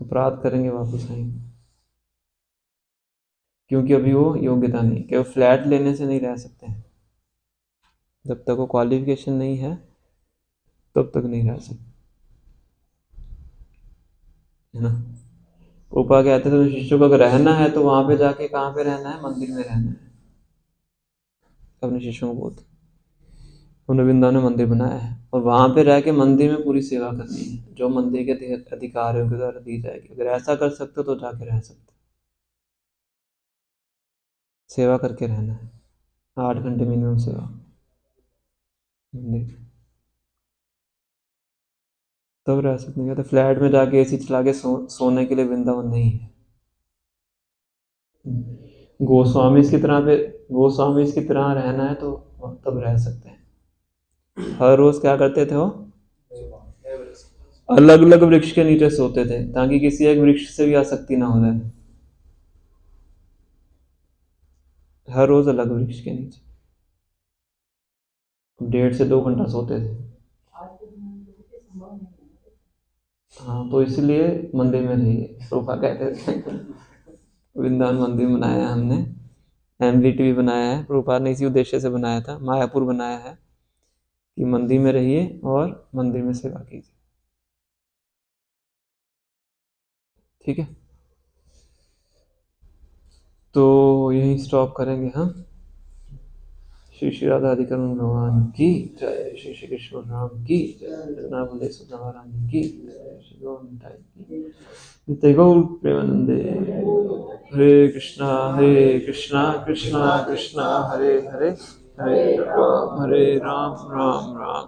अपराध करेंगे वापस आएंगे, क्योंकि अभी वो योग्यता नहीं, केवल फ्लैट लेने से नहीं रह सकते हैं। जब तक वो क्वालिफिकेशन नहीं है तब तक नहीं रह सकते, है ना। ऊपर कहते थे शिष्यों को अगर रहना है तो वहां पे जाके कहाँ पे रहना है? मंदिर में रहना है। अपने शिष्यों को बोलते, उन्होंने वृंदावन में मंदिर बनाया है और वहां पे रह के मंदिर में पूरी सेवा करनी है, जो मंदिर के अधिकार है उनके द्वारा दी जाएगी। अगर ऐसा कर सकते हो तो जाके रह सकते, सेवा करके रहना है, 8 घंटे मिनिमम सेवा मंदिर, तब रह सकते हैं। तो फ्लैट में जाके एसी चला के सोने के लिए वृंदावन नहीं है। गोस्वामी की तरह रहना है तो तब रह सकते हैं। हर रोज क्या करते थे वो? अलग अलग वृक्ष के नीचे सोते थे ताकि किसी एक वृक्ष से भी आसक्ति ना हो जाए। हर रोज अलग वृक्ष के नीचे 1.5 से 2 घंटा सोते थे। हाँ, तो इसलिए मंदिर में रहिए, रूपा कहते थे। वृंदावन मंदिर बनाया है हमने, एमवीटी भी बनाया है, प्रभुपाद ने इसी उद्देश्य से बनाया था। मायापुर बनाया है कि मंदिर में रहिए और मंदिर में सेवा कीजिए, ठीक है। तो यही स्टॉप करेंगे हम। श्री श्री राधा अधिकरण भगवान की जय, श्री श्री कृष्ण राम की जय, जगन्नाथ सुधारानी की जय, श्री गौर की नित्य गौर प्रेमानंदे। हरे कृष्णा कृष्णा कृष्णा हरे हरे, हरे राम राम राम।